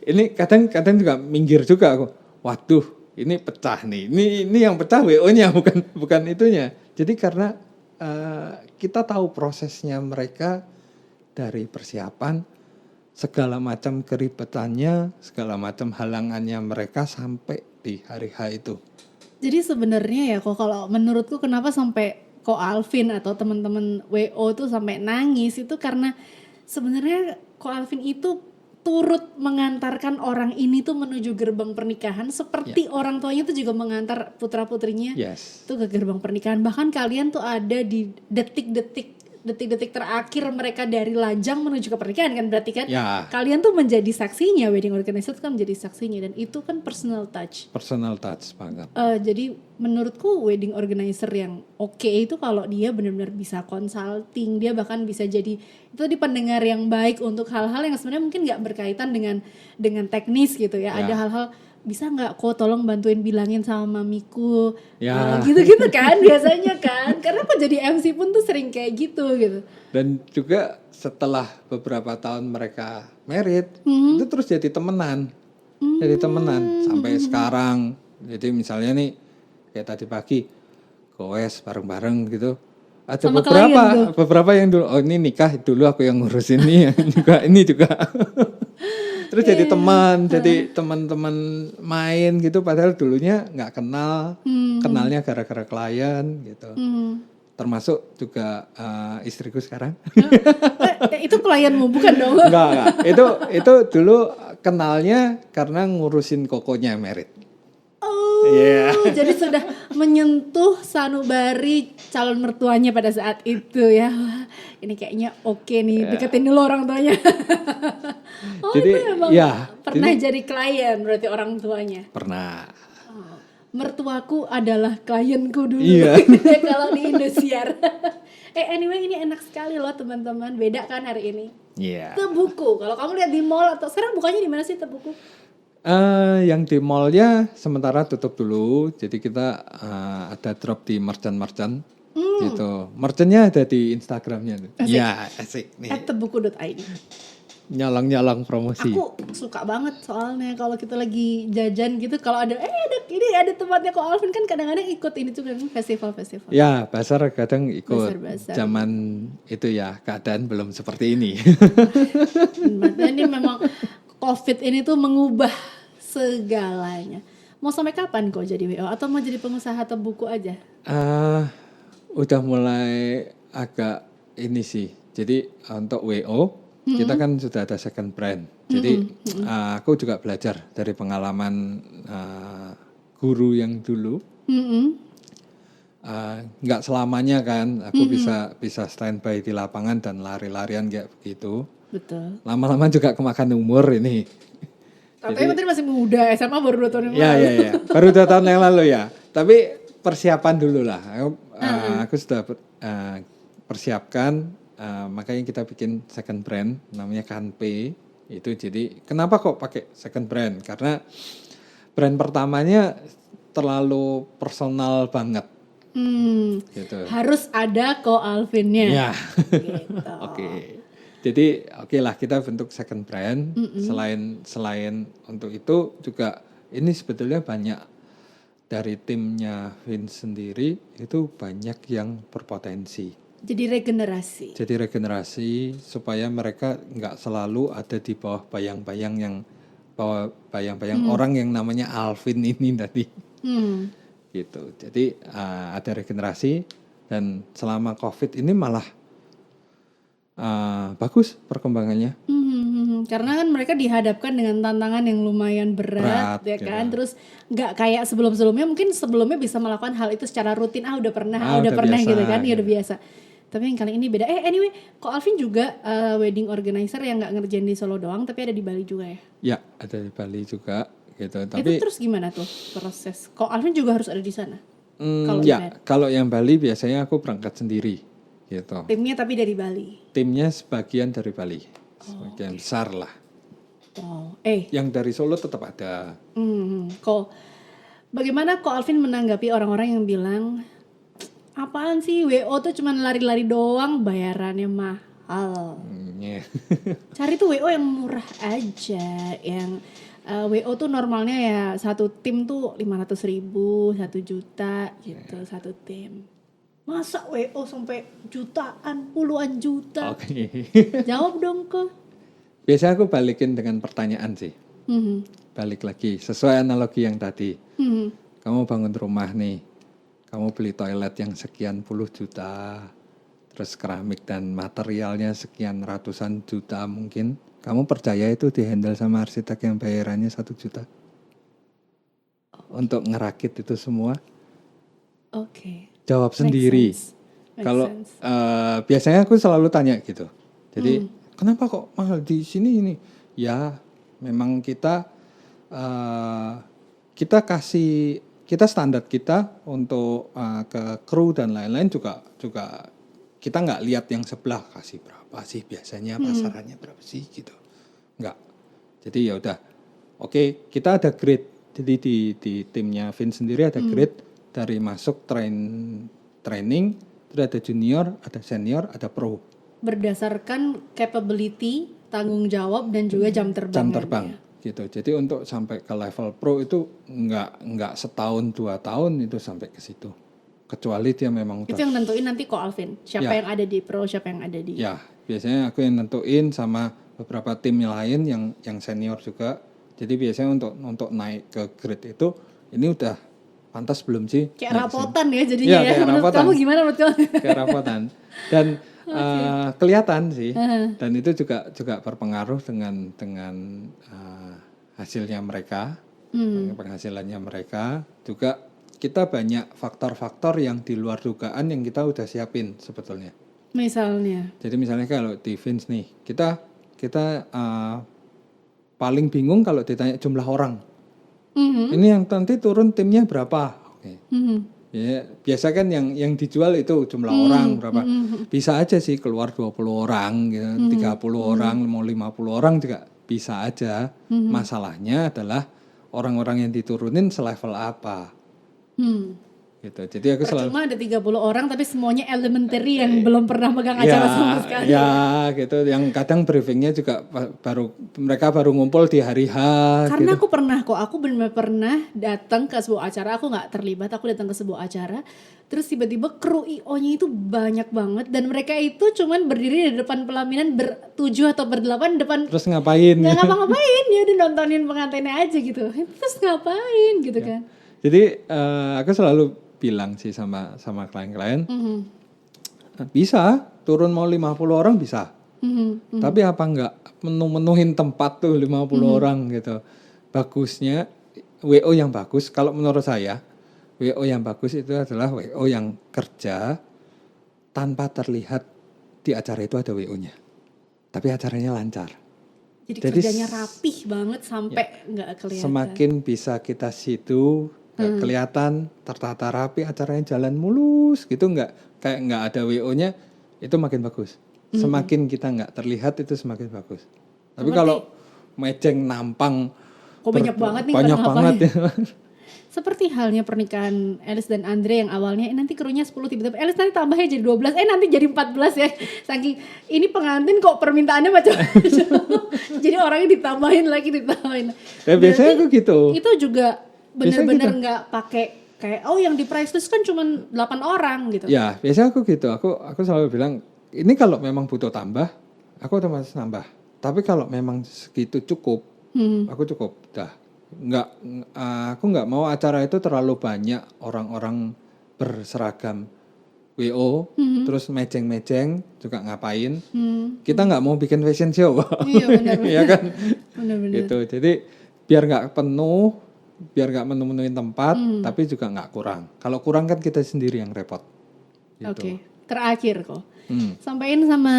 ini kadang juga minggir juga aku. Waduh, ini pecah nih. Ini yang pecah WO-nya bukan itunya. Jadi karena kita tahu prosesnya mereka dari persiapan, segala macam keribetannya, segala macam halangannya mereka sampai di hari H itu. Jadi sebenarnya ya kok kalau menurutku kenapa sampai kok Alvin atau teman-teman WO tuh sampai nangis itu karena sebenarnya kok Alvin itu turut mengantarkan orang ini tuh menuju gerbang pernikahan seperti orang tuanya tuh juga mengantar putra-putrinya tuh ke gerbang pernikahan. Bahkan kalian tuh ada di detik-detik terakhir mereka dari lajang menuju ke pernikahan kan, berarti kan kalian tuh menjadi saksinya, wedding organizer kan menjadi saksinya, dan itu kan personal touch banget. Jadi menurutku wedding organizer yang oke itu kalau dia benar-benar bisa consulting, dia bahkan bisa jadi itu di pendengar yang baik untuk hal-hal yang sebenarnya mungkin nggak berkaitan dengan teknis gitu ya. Ada hal-hal, bisa nggak kok tolong bantuin bilangin sama mamiku, gitu-gitu kan biasanya kan, karena kok jadi MC pun tuh sering kayak gitu. Dan juga setelah beberapa tahun mereka married, itu terus jadi temenan, sampai sekarang. Jadi misalnya nih kayak tadi pagi goes bareng-bareng gitu. Ada sama beberapa yang dulu, oh ini nikah dulu aku yang ngurusin ini juga. Terus jadi teman-teman main gitu, padahal dulunya nggak kenal, kenalnya gara-gara klien gitu. Termasuk juga istriku sekarang. Itu klienmu bukan dong? Enggak. Itu dulu kenalnya karena ngurusin kokonya merit. Iya. Jadi sudah menyentuh sanubari calon mertuanya pada saat itu ya. Wah, ini kayaknya oke nih, deketin dulu orang tuanya. Oh, Jadi, itu memang ya, pernah jadi klien berarti orang tuanya. pernah. Mertuaku adalah klienku dulu. Iya. Kalau di Indosiar. Anyway ini enak sekali loh teman-teman. Beda kan hari ini. Iya. Tebuku. Kalau kamu lihat di mall atau sekarang bukanya di mana sih Tebuku? Yang di mallnya sementara tutup dulu, jadi kita ada drop di merchant gitu. Merchantnya ada di Instagramnya. Iya, asik nih. @tebuku.id. Nyolong promosi. Aku suka banget soalnya kalau kita lagi jajan gitu, kalau ada ada tempatnya Ko Alvin kan kadang-kadang ikut ini tuh kan festival-festival. Ya, pasar kadang ikut. Bazar-bazar. Zaman itu ya keadaan belum seperti ini. Ini memang COVID ini tuh mengubah segalanya. Mau sampai kapan kok jadi WO atau mau jadi pengusaha Tebuku aja? Udah mulai agak ini sih. Jadi untuk WO kita kan sudah ada second brand. Jadi aku juga belajar dari pengalaman guru yang dulu. Nggak selamanya kan aku bisa standby di lapangan dan lari-larian kayak begitu. Betul. Lama-lama juga kemakan umur ini. Katanya tadi masih muda, SMA baru 2 tahun yang lalu. Ya. Baru 2 tahun yang lalu ya. Tapi persiapan dulu lah. Aku sudah persiapkan, makanya kita bikin second brand, namanya Kanpe. Itu jadi, kenapa kok pakai second brand? Karena brand pertamanya terlalu personal banget. Gitu. Harus ada Ko Alvinnya. Ya. Gitu. Oke. Jadi oke lah kita bentuk second brand. Selain untuk itu juga ini sebetulnya banyak dari timnya Vince sendiri itu banyak yang berpotensi. Jadi regenerasi supaya mereka nggak selalu ada di bawah bayang-bayang orang yang namanya Alvin ini tadi. Gitu. Jadi ada regenerasi dan selama COVID ini malah bagus perkembangannya. Karena kan mereka dihadapkan dengan tantangan yang lumayan berat ya kan. Gitu. Terus nggak kayak sebelumnya, mungkin sebelumnya bisa melakukan hal itu secara rutin. Udah pernah biasa, gitu kan, ya udah biasa. Tapi yang kali ini beda. Anyway, Ko Alvin juga wedding organizer yang nggak ngerjain di Solo doang, tapi ada di Bali juga ya. Ya, ada di Bali juga gitu. Itu Tapi terus gimana tuh proses? Ko Alvin juga harus ada di sana. kalau yang Bali biasanya aku berangkat sendiri gitu. Timnya tapi dari Bali. Timnya sebagian dari Bali. Sebagian besar lah. Wow. Yang dari Solo tetap ada. Bagaimana Ko Alvin menanggapi orang-orang yang bilang, apaan sih WO tuh cuma lari-lari doang, bayarannya mahal. Cari tuh WO yang murah aja, yang WO tuh normalnya ya satu tim tuh 500.000, 1 juta gitu satu tim. Masa WO sampai jutaan, puluhan juta? Oke. Jawab dong Ko. Biasa aku balikin dengan pertanyaan sih. Balik lagi sesuai analogi yang tadi. Kamu bangun rumah nih, kamu beli toilet yang sekian puluh juta, terus keramik dan materialnya sekian ratusan juta mungkin. Kamu percaya itu dihandle sama arsitek yang bayarannya 1 juta? Untuk ngerakit itu semua? Oke. Jawab sendiri. Kalau biasanya aku selalu tanya gitu. Jadi kenapa kok mahal di sini ini? Ya memang kita standar kita untuk ke kru dan lain-lain juga kita nggak lihat yang sebelah kasih berapa sih biasanya pasarannya berapa sih gitu. Nggak. Jadi ya udah. Oke, kita ada grade. Jadi di timnya Vince sendiri ada grade dari masuk training, terus ada junior, ada senior, ada pro. Berdasarkan capability, tanggung jawab dan juga jam terbang. Jam terbang gitu. Jadi untuk sampai ke level pro itu nggak setahun 2 tahun itu sampai ke situ. Kecuali dia memang itu yang nentuin nanti Ko Alvin. Siapa yang ada di pro, siapa yang ada di. Ya, biasanya aku yang nentuin sama beberapa tim lain yang senior juga. Jadi biasanya untuk naik ke grade itu ini udah pantas belum sih? Kayak rapotan ya jadinya ya. Menurut rapotan. Kamu gimana menurut kamu? Kayak rapotan. Dan kelihatan sih. Dan itu juga berpengaruh dengan hasilnya mereka penghasilannya mereka. Juga kita banyak faktor-faktor yang di luar dugaan yang kita udah siapin sebetulnya. Misalnya. Jadi misalnya kalau di Vince nih, kita paling bingung kalau ditanya jumlah orang. Ini yang nanti turun timnya berapa? Oke. Ya, biasa kan yang dijual itu jumlah orang berapa. Bisa aja sih keluar 20 orang gitu, 30 orang, mau 50 orang juga bisa aja. Masalahnya adalah orang-orang yang diturunin selevel apa. Gitu. Jadi aku selalu Percuma ada 30 orang tapi semuanya elementary yang belum pernah megang acara sama sekali. Ya, gitu. Yang kadang briefingnya juga mereka baru ngumpul di hari H. Karena gitu. aku benar-benar pernah datang ke sebuah acara, aku nggak terlibat, aku datang ke sebuah acara, terus tiba-tiba kru IO-nya itu banyak banget dan mereka itu cuman berdiri di depan pelaminan ber-7 atau ber-8 depan. Terus ngapain? Nggak ngapa-ngapain, ya udah nontonin pengantinnya aja gitu. Terus ngapain gitu kan? Jadi aku selalu bilang sih sama klien-klien, bisa turun mau 50 orang bisa. Tapi apa enggak menuhin tempat tuh 50 orang gitu. Bagusnya WO yang bagus, kalau menurut saya WO yang bagus itu adalah WO yang kerja tanpa terlihat di acara itu ada WO-nya. Tapi acaranya lancar. Jadi kerjanya rapih banget sampai nggak kelihatan. Semakin bisa kita situ kelihatan tertata rapi, acaranya jalan mulus gitu, nggak ada WO-nya, itu makin bagus. Semakin kita nggak terlihat itu semakin bagus. Tapi kalau mejeng nampang, kok banyak banget nih, banyak banget ya. Seperti halnya pernikahan Elis dan Andre yang awalnya nanti krunya 10, tiba-tiba Elis nanti tambahnya jadi 12, nanti jadi 14 ya. Saking ini pengantin kok permintaannya macam-macam. Jadi orangnya ditambahin lagi. Biasanya aku gitu. Itu juga benar-benar nggak pakai kayak yang di price list kan cuma 8 orang gitu. Ya, biasanya aku gitu. Aku selalu bilang, ini kalau memang butuh tambah, aku otomatis nambah. Tapi kalau memang segitu cukup, aku cukup. Dah. Aku nggak mau acara itu terlalu banyak orang-orang berseragam WO, terus mejeng-mejeng juga ngapain. Kita nggak mau bikin fashion show. Iya benar. Ya kan? Benar-benar. Gitu. Jadi biar nggak penuh, biar nggak menu-menuin tempat, tapi juga nggak kurang. Kalau kurang kan kita sendiri yang repot. Gitu. Oke. Terakhir kok. Sampaikan sama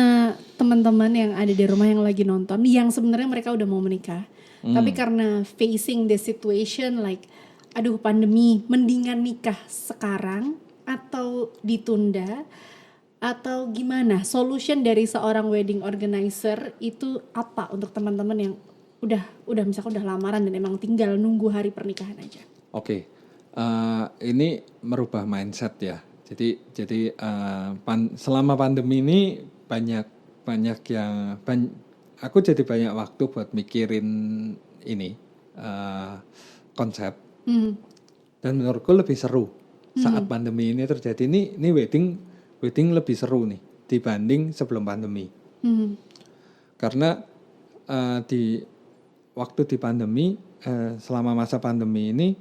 teman-teman yang ada di rumah yang lagi nonton, yang sebenarnya mereka udah mau menikah. Tapi karena facing the situation like, aduh pandemi, mendingan nikah sekarang atau ditunda atau gimana? Solution dari seorang wedding organizer itu apa untuk teman-teman yang udah misalkan udah lamaran dan emang tinggal nunggu hari pernikahan aja? Oke. Ini merubah mindset ya. Jadi selama pandemi ini banyak yang aku jadi banyak waktu buat mikirin ini konsep. Dan menurutku lebih seru saat pandemi ini terjadi. Ini wedding lebih seru nih dibanding sebelum pandemi. Karena waktu di pandemi, selama masa pandemi ini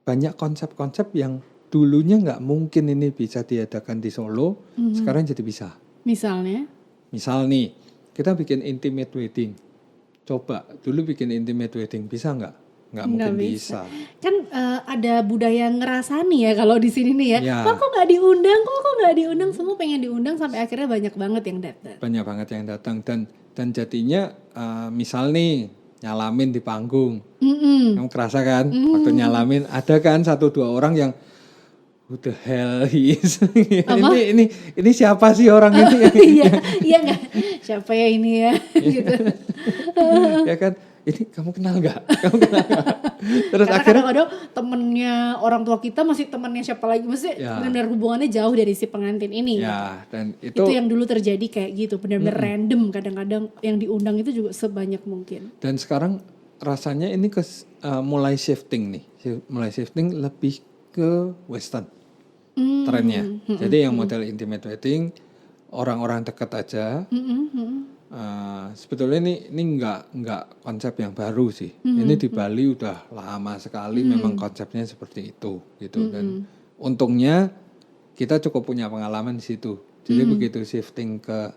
banyak konsep-konsep yang dulunya nggak mungkin ini bisa diadakan di Solo, sekarang jadi bisa. Misal nih, kita bikin intimate wedding. Coba dulu bikin intimate wedding, bisa nggak? Nggak mungkin bisa. Kan ada budaya ngerasani ya kalau di sini nih ya. Kok nggak diundang? Semua pengen diundang sampai akhirnya banyak banget yang datang. Banyak banget yang datang dan jadinya misal nih nyalamin di panggung. Kamu kerasa kan waktu nyalamin ada kan 1-2 orang yang who the hell he is. ini siapa sih orang ini? Iya nggak? Siapa ya ini ya? Gitu. Ya kan? Ini kamu kenal nggak? Terus karena akhirnya kadang-kadang temennya orang tua kita masih temennya siapa lagi, maksudnya benar-benar hubungannya jauh dari si pengantin ini. Ya, dan itu yang dulu terjadi kayak gitu, benar-benar random. Kadang-kadang yang diundang itu juga sebanyak mungkin. Dan sekarang rasanya ini mulai shifting nih, mulai shifting lebih ke western trennya. Jadi yang model intimate wedding orang-orang dekat aja. Sebetulnya ini nggak konsep yang baru sih. Ini di Bali udah lama sekali memang konsepnya seperti itu gitu. Dan untungnya kita cukup punya pengalaman di situ. Jadi begitu shifting ke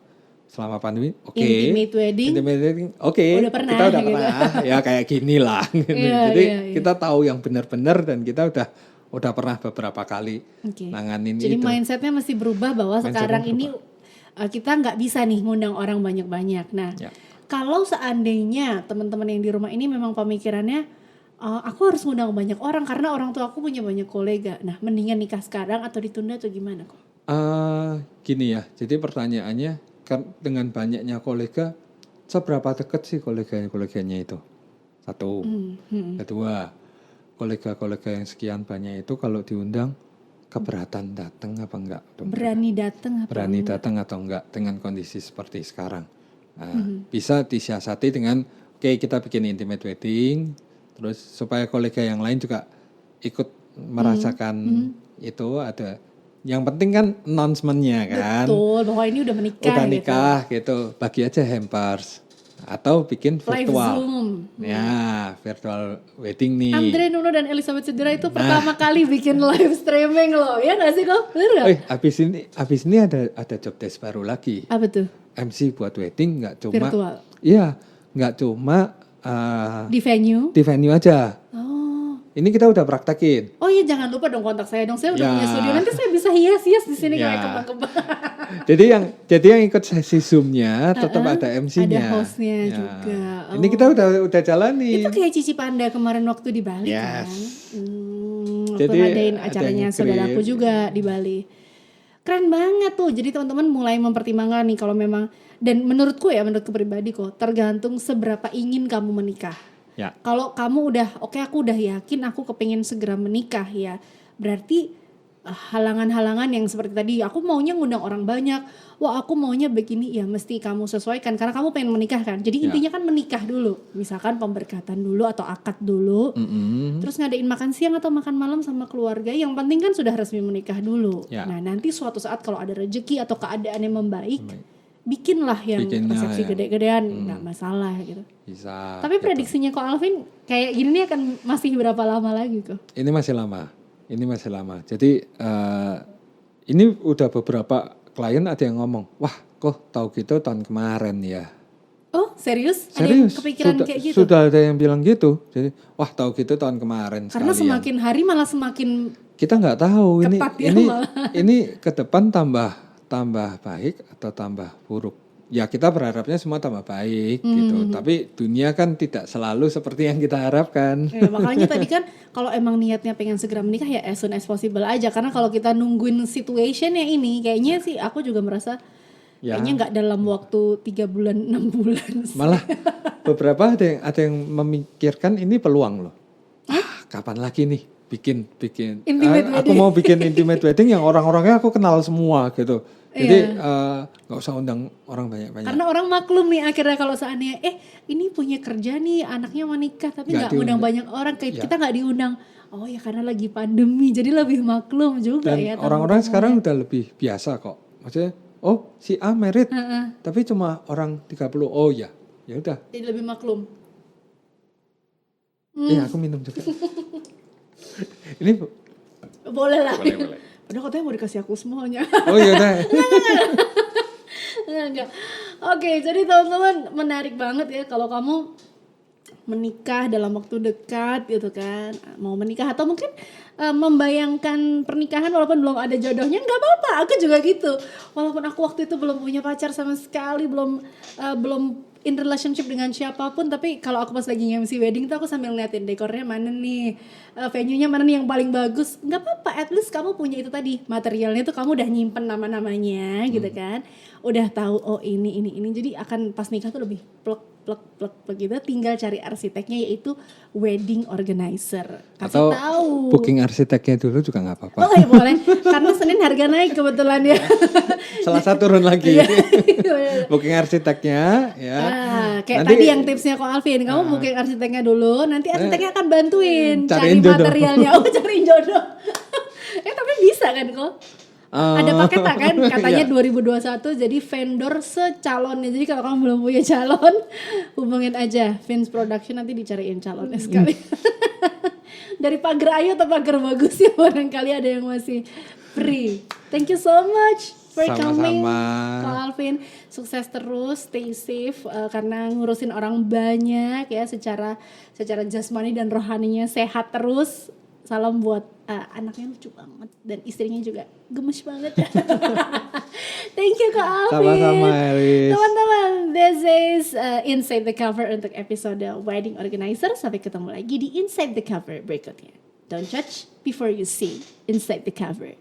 selama pandemi, oke. Intimate wedding, oke. udah pernah, Kita udah gitu. pernah, ya kayak gini lah. Gitu. Iya, Jadi iya. kita tahu yang benar-benar dan kita udah pernah beberapa kali Oke. nanganin Jadi itu. mindsetnya mesti berubah bahwa Mindsetnya sekarang ini kita nggak bisa nih ngundang orang banyak-banyak. Nah, Ya. kalau seandainya teman-teman yang di rumah ini memang pemikirannya aku harus ngundang banyak orang karena orang tua aku punya banyak kolega. Nah, mendingan nikah sekarang atau ditunda atau gimana kok? Gini ya, jadi pertanyaannya kan dengan banyaknya kolega, seberapa dekat sih koleganya itu? Satu. Kedua, kolega-kolega yang sekian banyak itu kalau diundang keberatan datang apa enggak? Berani datang apa? Berani datang atau enggak dengan kondisi seperti sekarang? Nah, bisa disiasati dengan oke, kita bikin intimate wedding, terus supaya kolega yang lain juga ikut merasakan itu ada. Yang penting kan announcement-nya kan. Betul, bahwa ini udah menikah. Udah nikah gitu. Bagi aja hampers atau bikin Live virtual. Zoom. Ya, virtual wedding nih. Andre Nuno dan Elizabeth Sudira itu pertama kali bikin live streaming loh. Ya nggak sih kok? Bener nggak? Habis ini ada job desk baru lagi. Apa tuh? MC buat wedding nggak cuma Virtual. Iya, nggak cuma Di venue. di venue aja. Oh. Ini kita udah praktekin. Oh iya, jangan lupa dong kontak saya dong. Saya udah Ya. punya studio. Nanti saya bisa hias-hias di sini Ya. kayak kembang-kembang. Jadi yang ikut sesi Zoom-nya tetap ada MC-nya. Ada host-nya Ya. juga. Ini kita udah jalanin. Itu kayak Cici Panda kemarin waktu di Bali Yes. kan. Waktu Jadi ngadain ada acaranya yang saudaraku create. juga di Bali. Keren banget tuh. Jadi teman-teman mulai mempertimbangkan nih kalau memang, dan menurutku pribadi kok, tergantung seberapa ingin kamu menikah. Ya. Kalau kamu udah oke, aku udah yakin aku kepingin segera menikah ya, berarti halangan-halangan yang seperti tadi, aku maunya ngundang orang banyak, wah aku maunya begini, ya mesti kamu sesuaikan karena kamu pengen menikah kan. Jadi Ya. intinya kan menikah dulu, misalkan pemberkatan dulu atau akad dulu, terus ngadain makan siang atau makan malam sama keluarga. Yang penting kan sudah resmi menikah dulu. Ya. Nah nanti suatu saat kalau ada rezeki atau keadaan yang membaik, bikinlah yang resepsi gede-gedean, nggak masalah gitu. Bisa. Tapi gitu. prediksinya kok Alvin kayak gini nih akan masih berapa lama lagi kok? Ini masih lama. Jadi ini udah beberapa klien ada yang ngomong, wah kok tahu gitu tahun kemarin ya. Oh serius? Ada yang kepikiran kayak gitu? Sudah ada yang bilang gitu. Jadi wah tahu gitu tahun kemarin Karena sekalian. semakin hari malah semakin Kita nggak tahu ketat ya malah. ini ke depan tambah baik atau tambah buruk. Ya kita berharapnya semua tambah baik gitu. Tapi dunia kan tidak selalu seperti yang kita harapkan. Ya, makanya tadi kan kalau emang niatnya pengen segera menikah ya as soon as possible aja. Karena kalau kita nungguin situationnya ini, kayaknya sih aku juga merasa Ya. kayaknya nggak dalam waktu 3 bulan 6 bulan. Malah beberapa ada yang memikirkan ini peluang loh. Kapan lagi nih bikin Intimate aku mau bikin intimate wedding yang orang-orangnya aku kenal semua gitu. Jadi nggak usah undang orang banyak-banyak. Karena orang maklum nih akhirnya kalau seandainya ini punya kerja nih, anaknya mau nikah tapi nggak undang banyak orang, kayak kita nggak diundang. Oh ya karena lagi pandemi, jadi lebih maklum juga. Dan ya. orang-orang sekarang udah lebih biasa kok. Maksudnya, oh si A married, tapi cuma orang 30. Oh ya udah. Jadi lebih maklum. Aku minum juga. Ini Boleh lah. boleh. Padahal katanya mau dikasih aku semuanya. Oh ya udah. Enggak. Oke, jadi teman-teman menarik banget ya kalau kamu menikah dalam waktu dekat gitu kan, mau menikah atau mungkin membayangkan pernikahan walaupun belum ada jodohnya, nggak apa-apa. Aku juga gitu, walaupun aku waktu itu belum punya pacar sama sekali, belum in relationship dengan siapapun, tapi kalau aku pas lagi MC wedding tuh aku sambil ngeliatin dekornya mana nih, venue-nya mana nih yang paling bagus. Nggak apa-apa, at least kamu punya itu tadi, materialnya tuh kamu udah nyimpen nama-namanya gitu kan, udah tahu oh ini, jadi akan pas nikah tuh lebih plek gitu. Tinggal cari arsiteknya yaitu wedding organizer. Kasih Atau tahu. booking arsiteknya dulu juga nggak apa-apa. Oh ya boleh, karena Senin harga naik kebetulan ya. Selasa turun lagi. Iya. Booking arsiteknya ya. Kayak Nanti- tadi yang tipsnya Ko Alvin, kamu booking arsiteknya dulu, nanti arsiteknya akan bantuin cari cariin jodoh. materialnya. Oh cariin jodoh. Tapi bisa kan kok? Ada paket kan katanya 2021 jadi vendor secalonnya. Jadi kalau kamu belum punya calon, hubungin aja Vince Production, nanti dicariin calonnya sekali. Dari pagar ayu atau pagar bagus ya, barangkali ada yang masih free. Thank you so much. for coming. Sama-sama. Kak Alvin, sukses terus, stay safe karena ngurusin orang banyak ya, secara jasmani dan rohaninya sehat terus. Salam buat anaknya lucu banget dan istrinya juga gemes banget. Thank you Kak Alvin. Sama-sama, Iris. Teman-teman, this is Inside the Cover untuk episode Wedding Organizer. Sampai ketemu lagi di Inside the Cover berikutnya. Don't judge before you see inside the cover.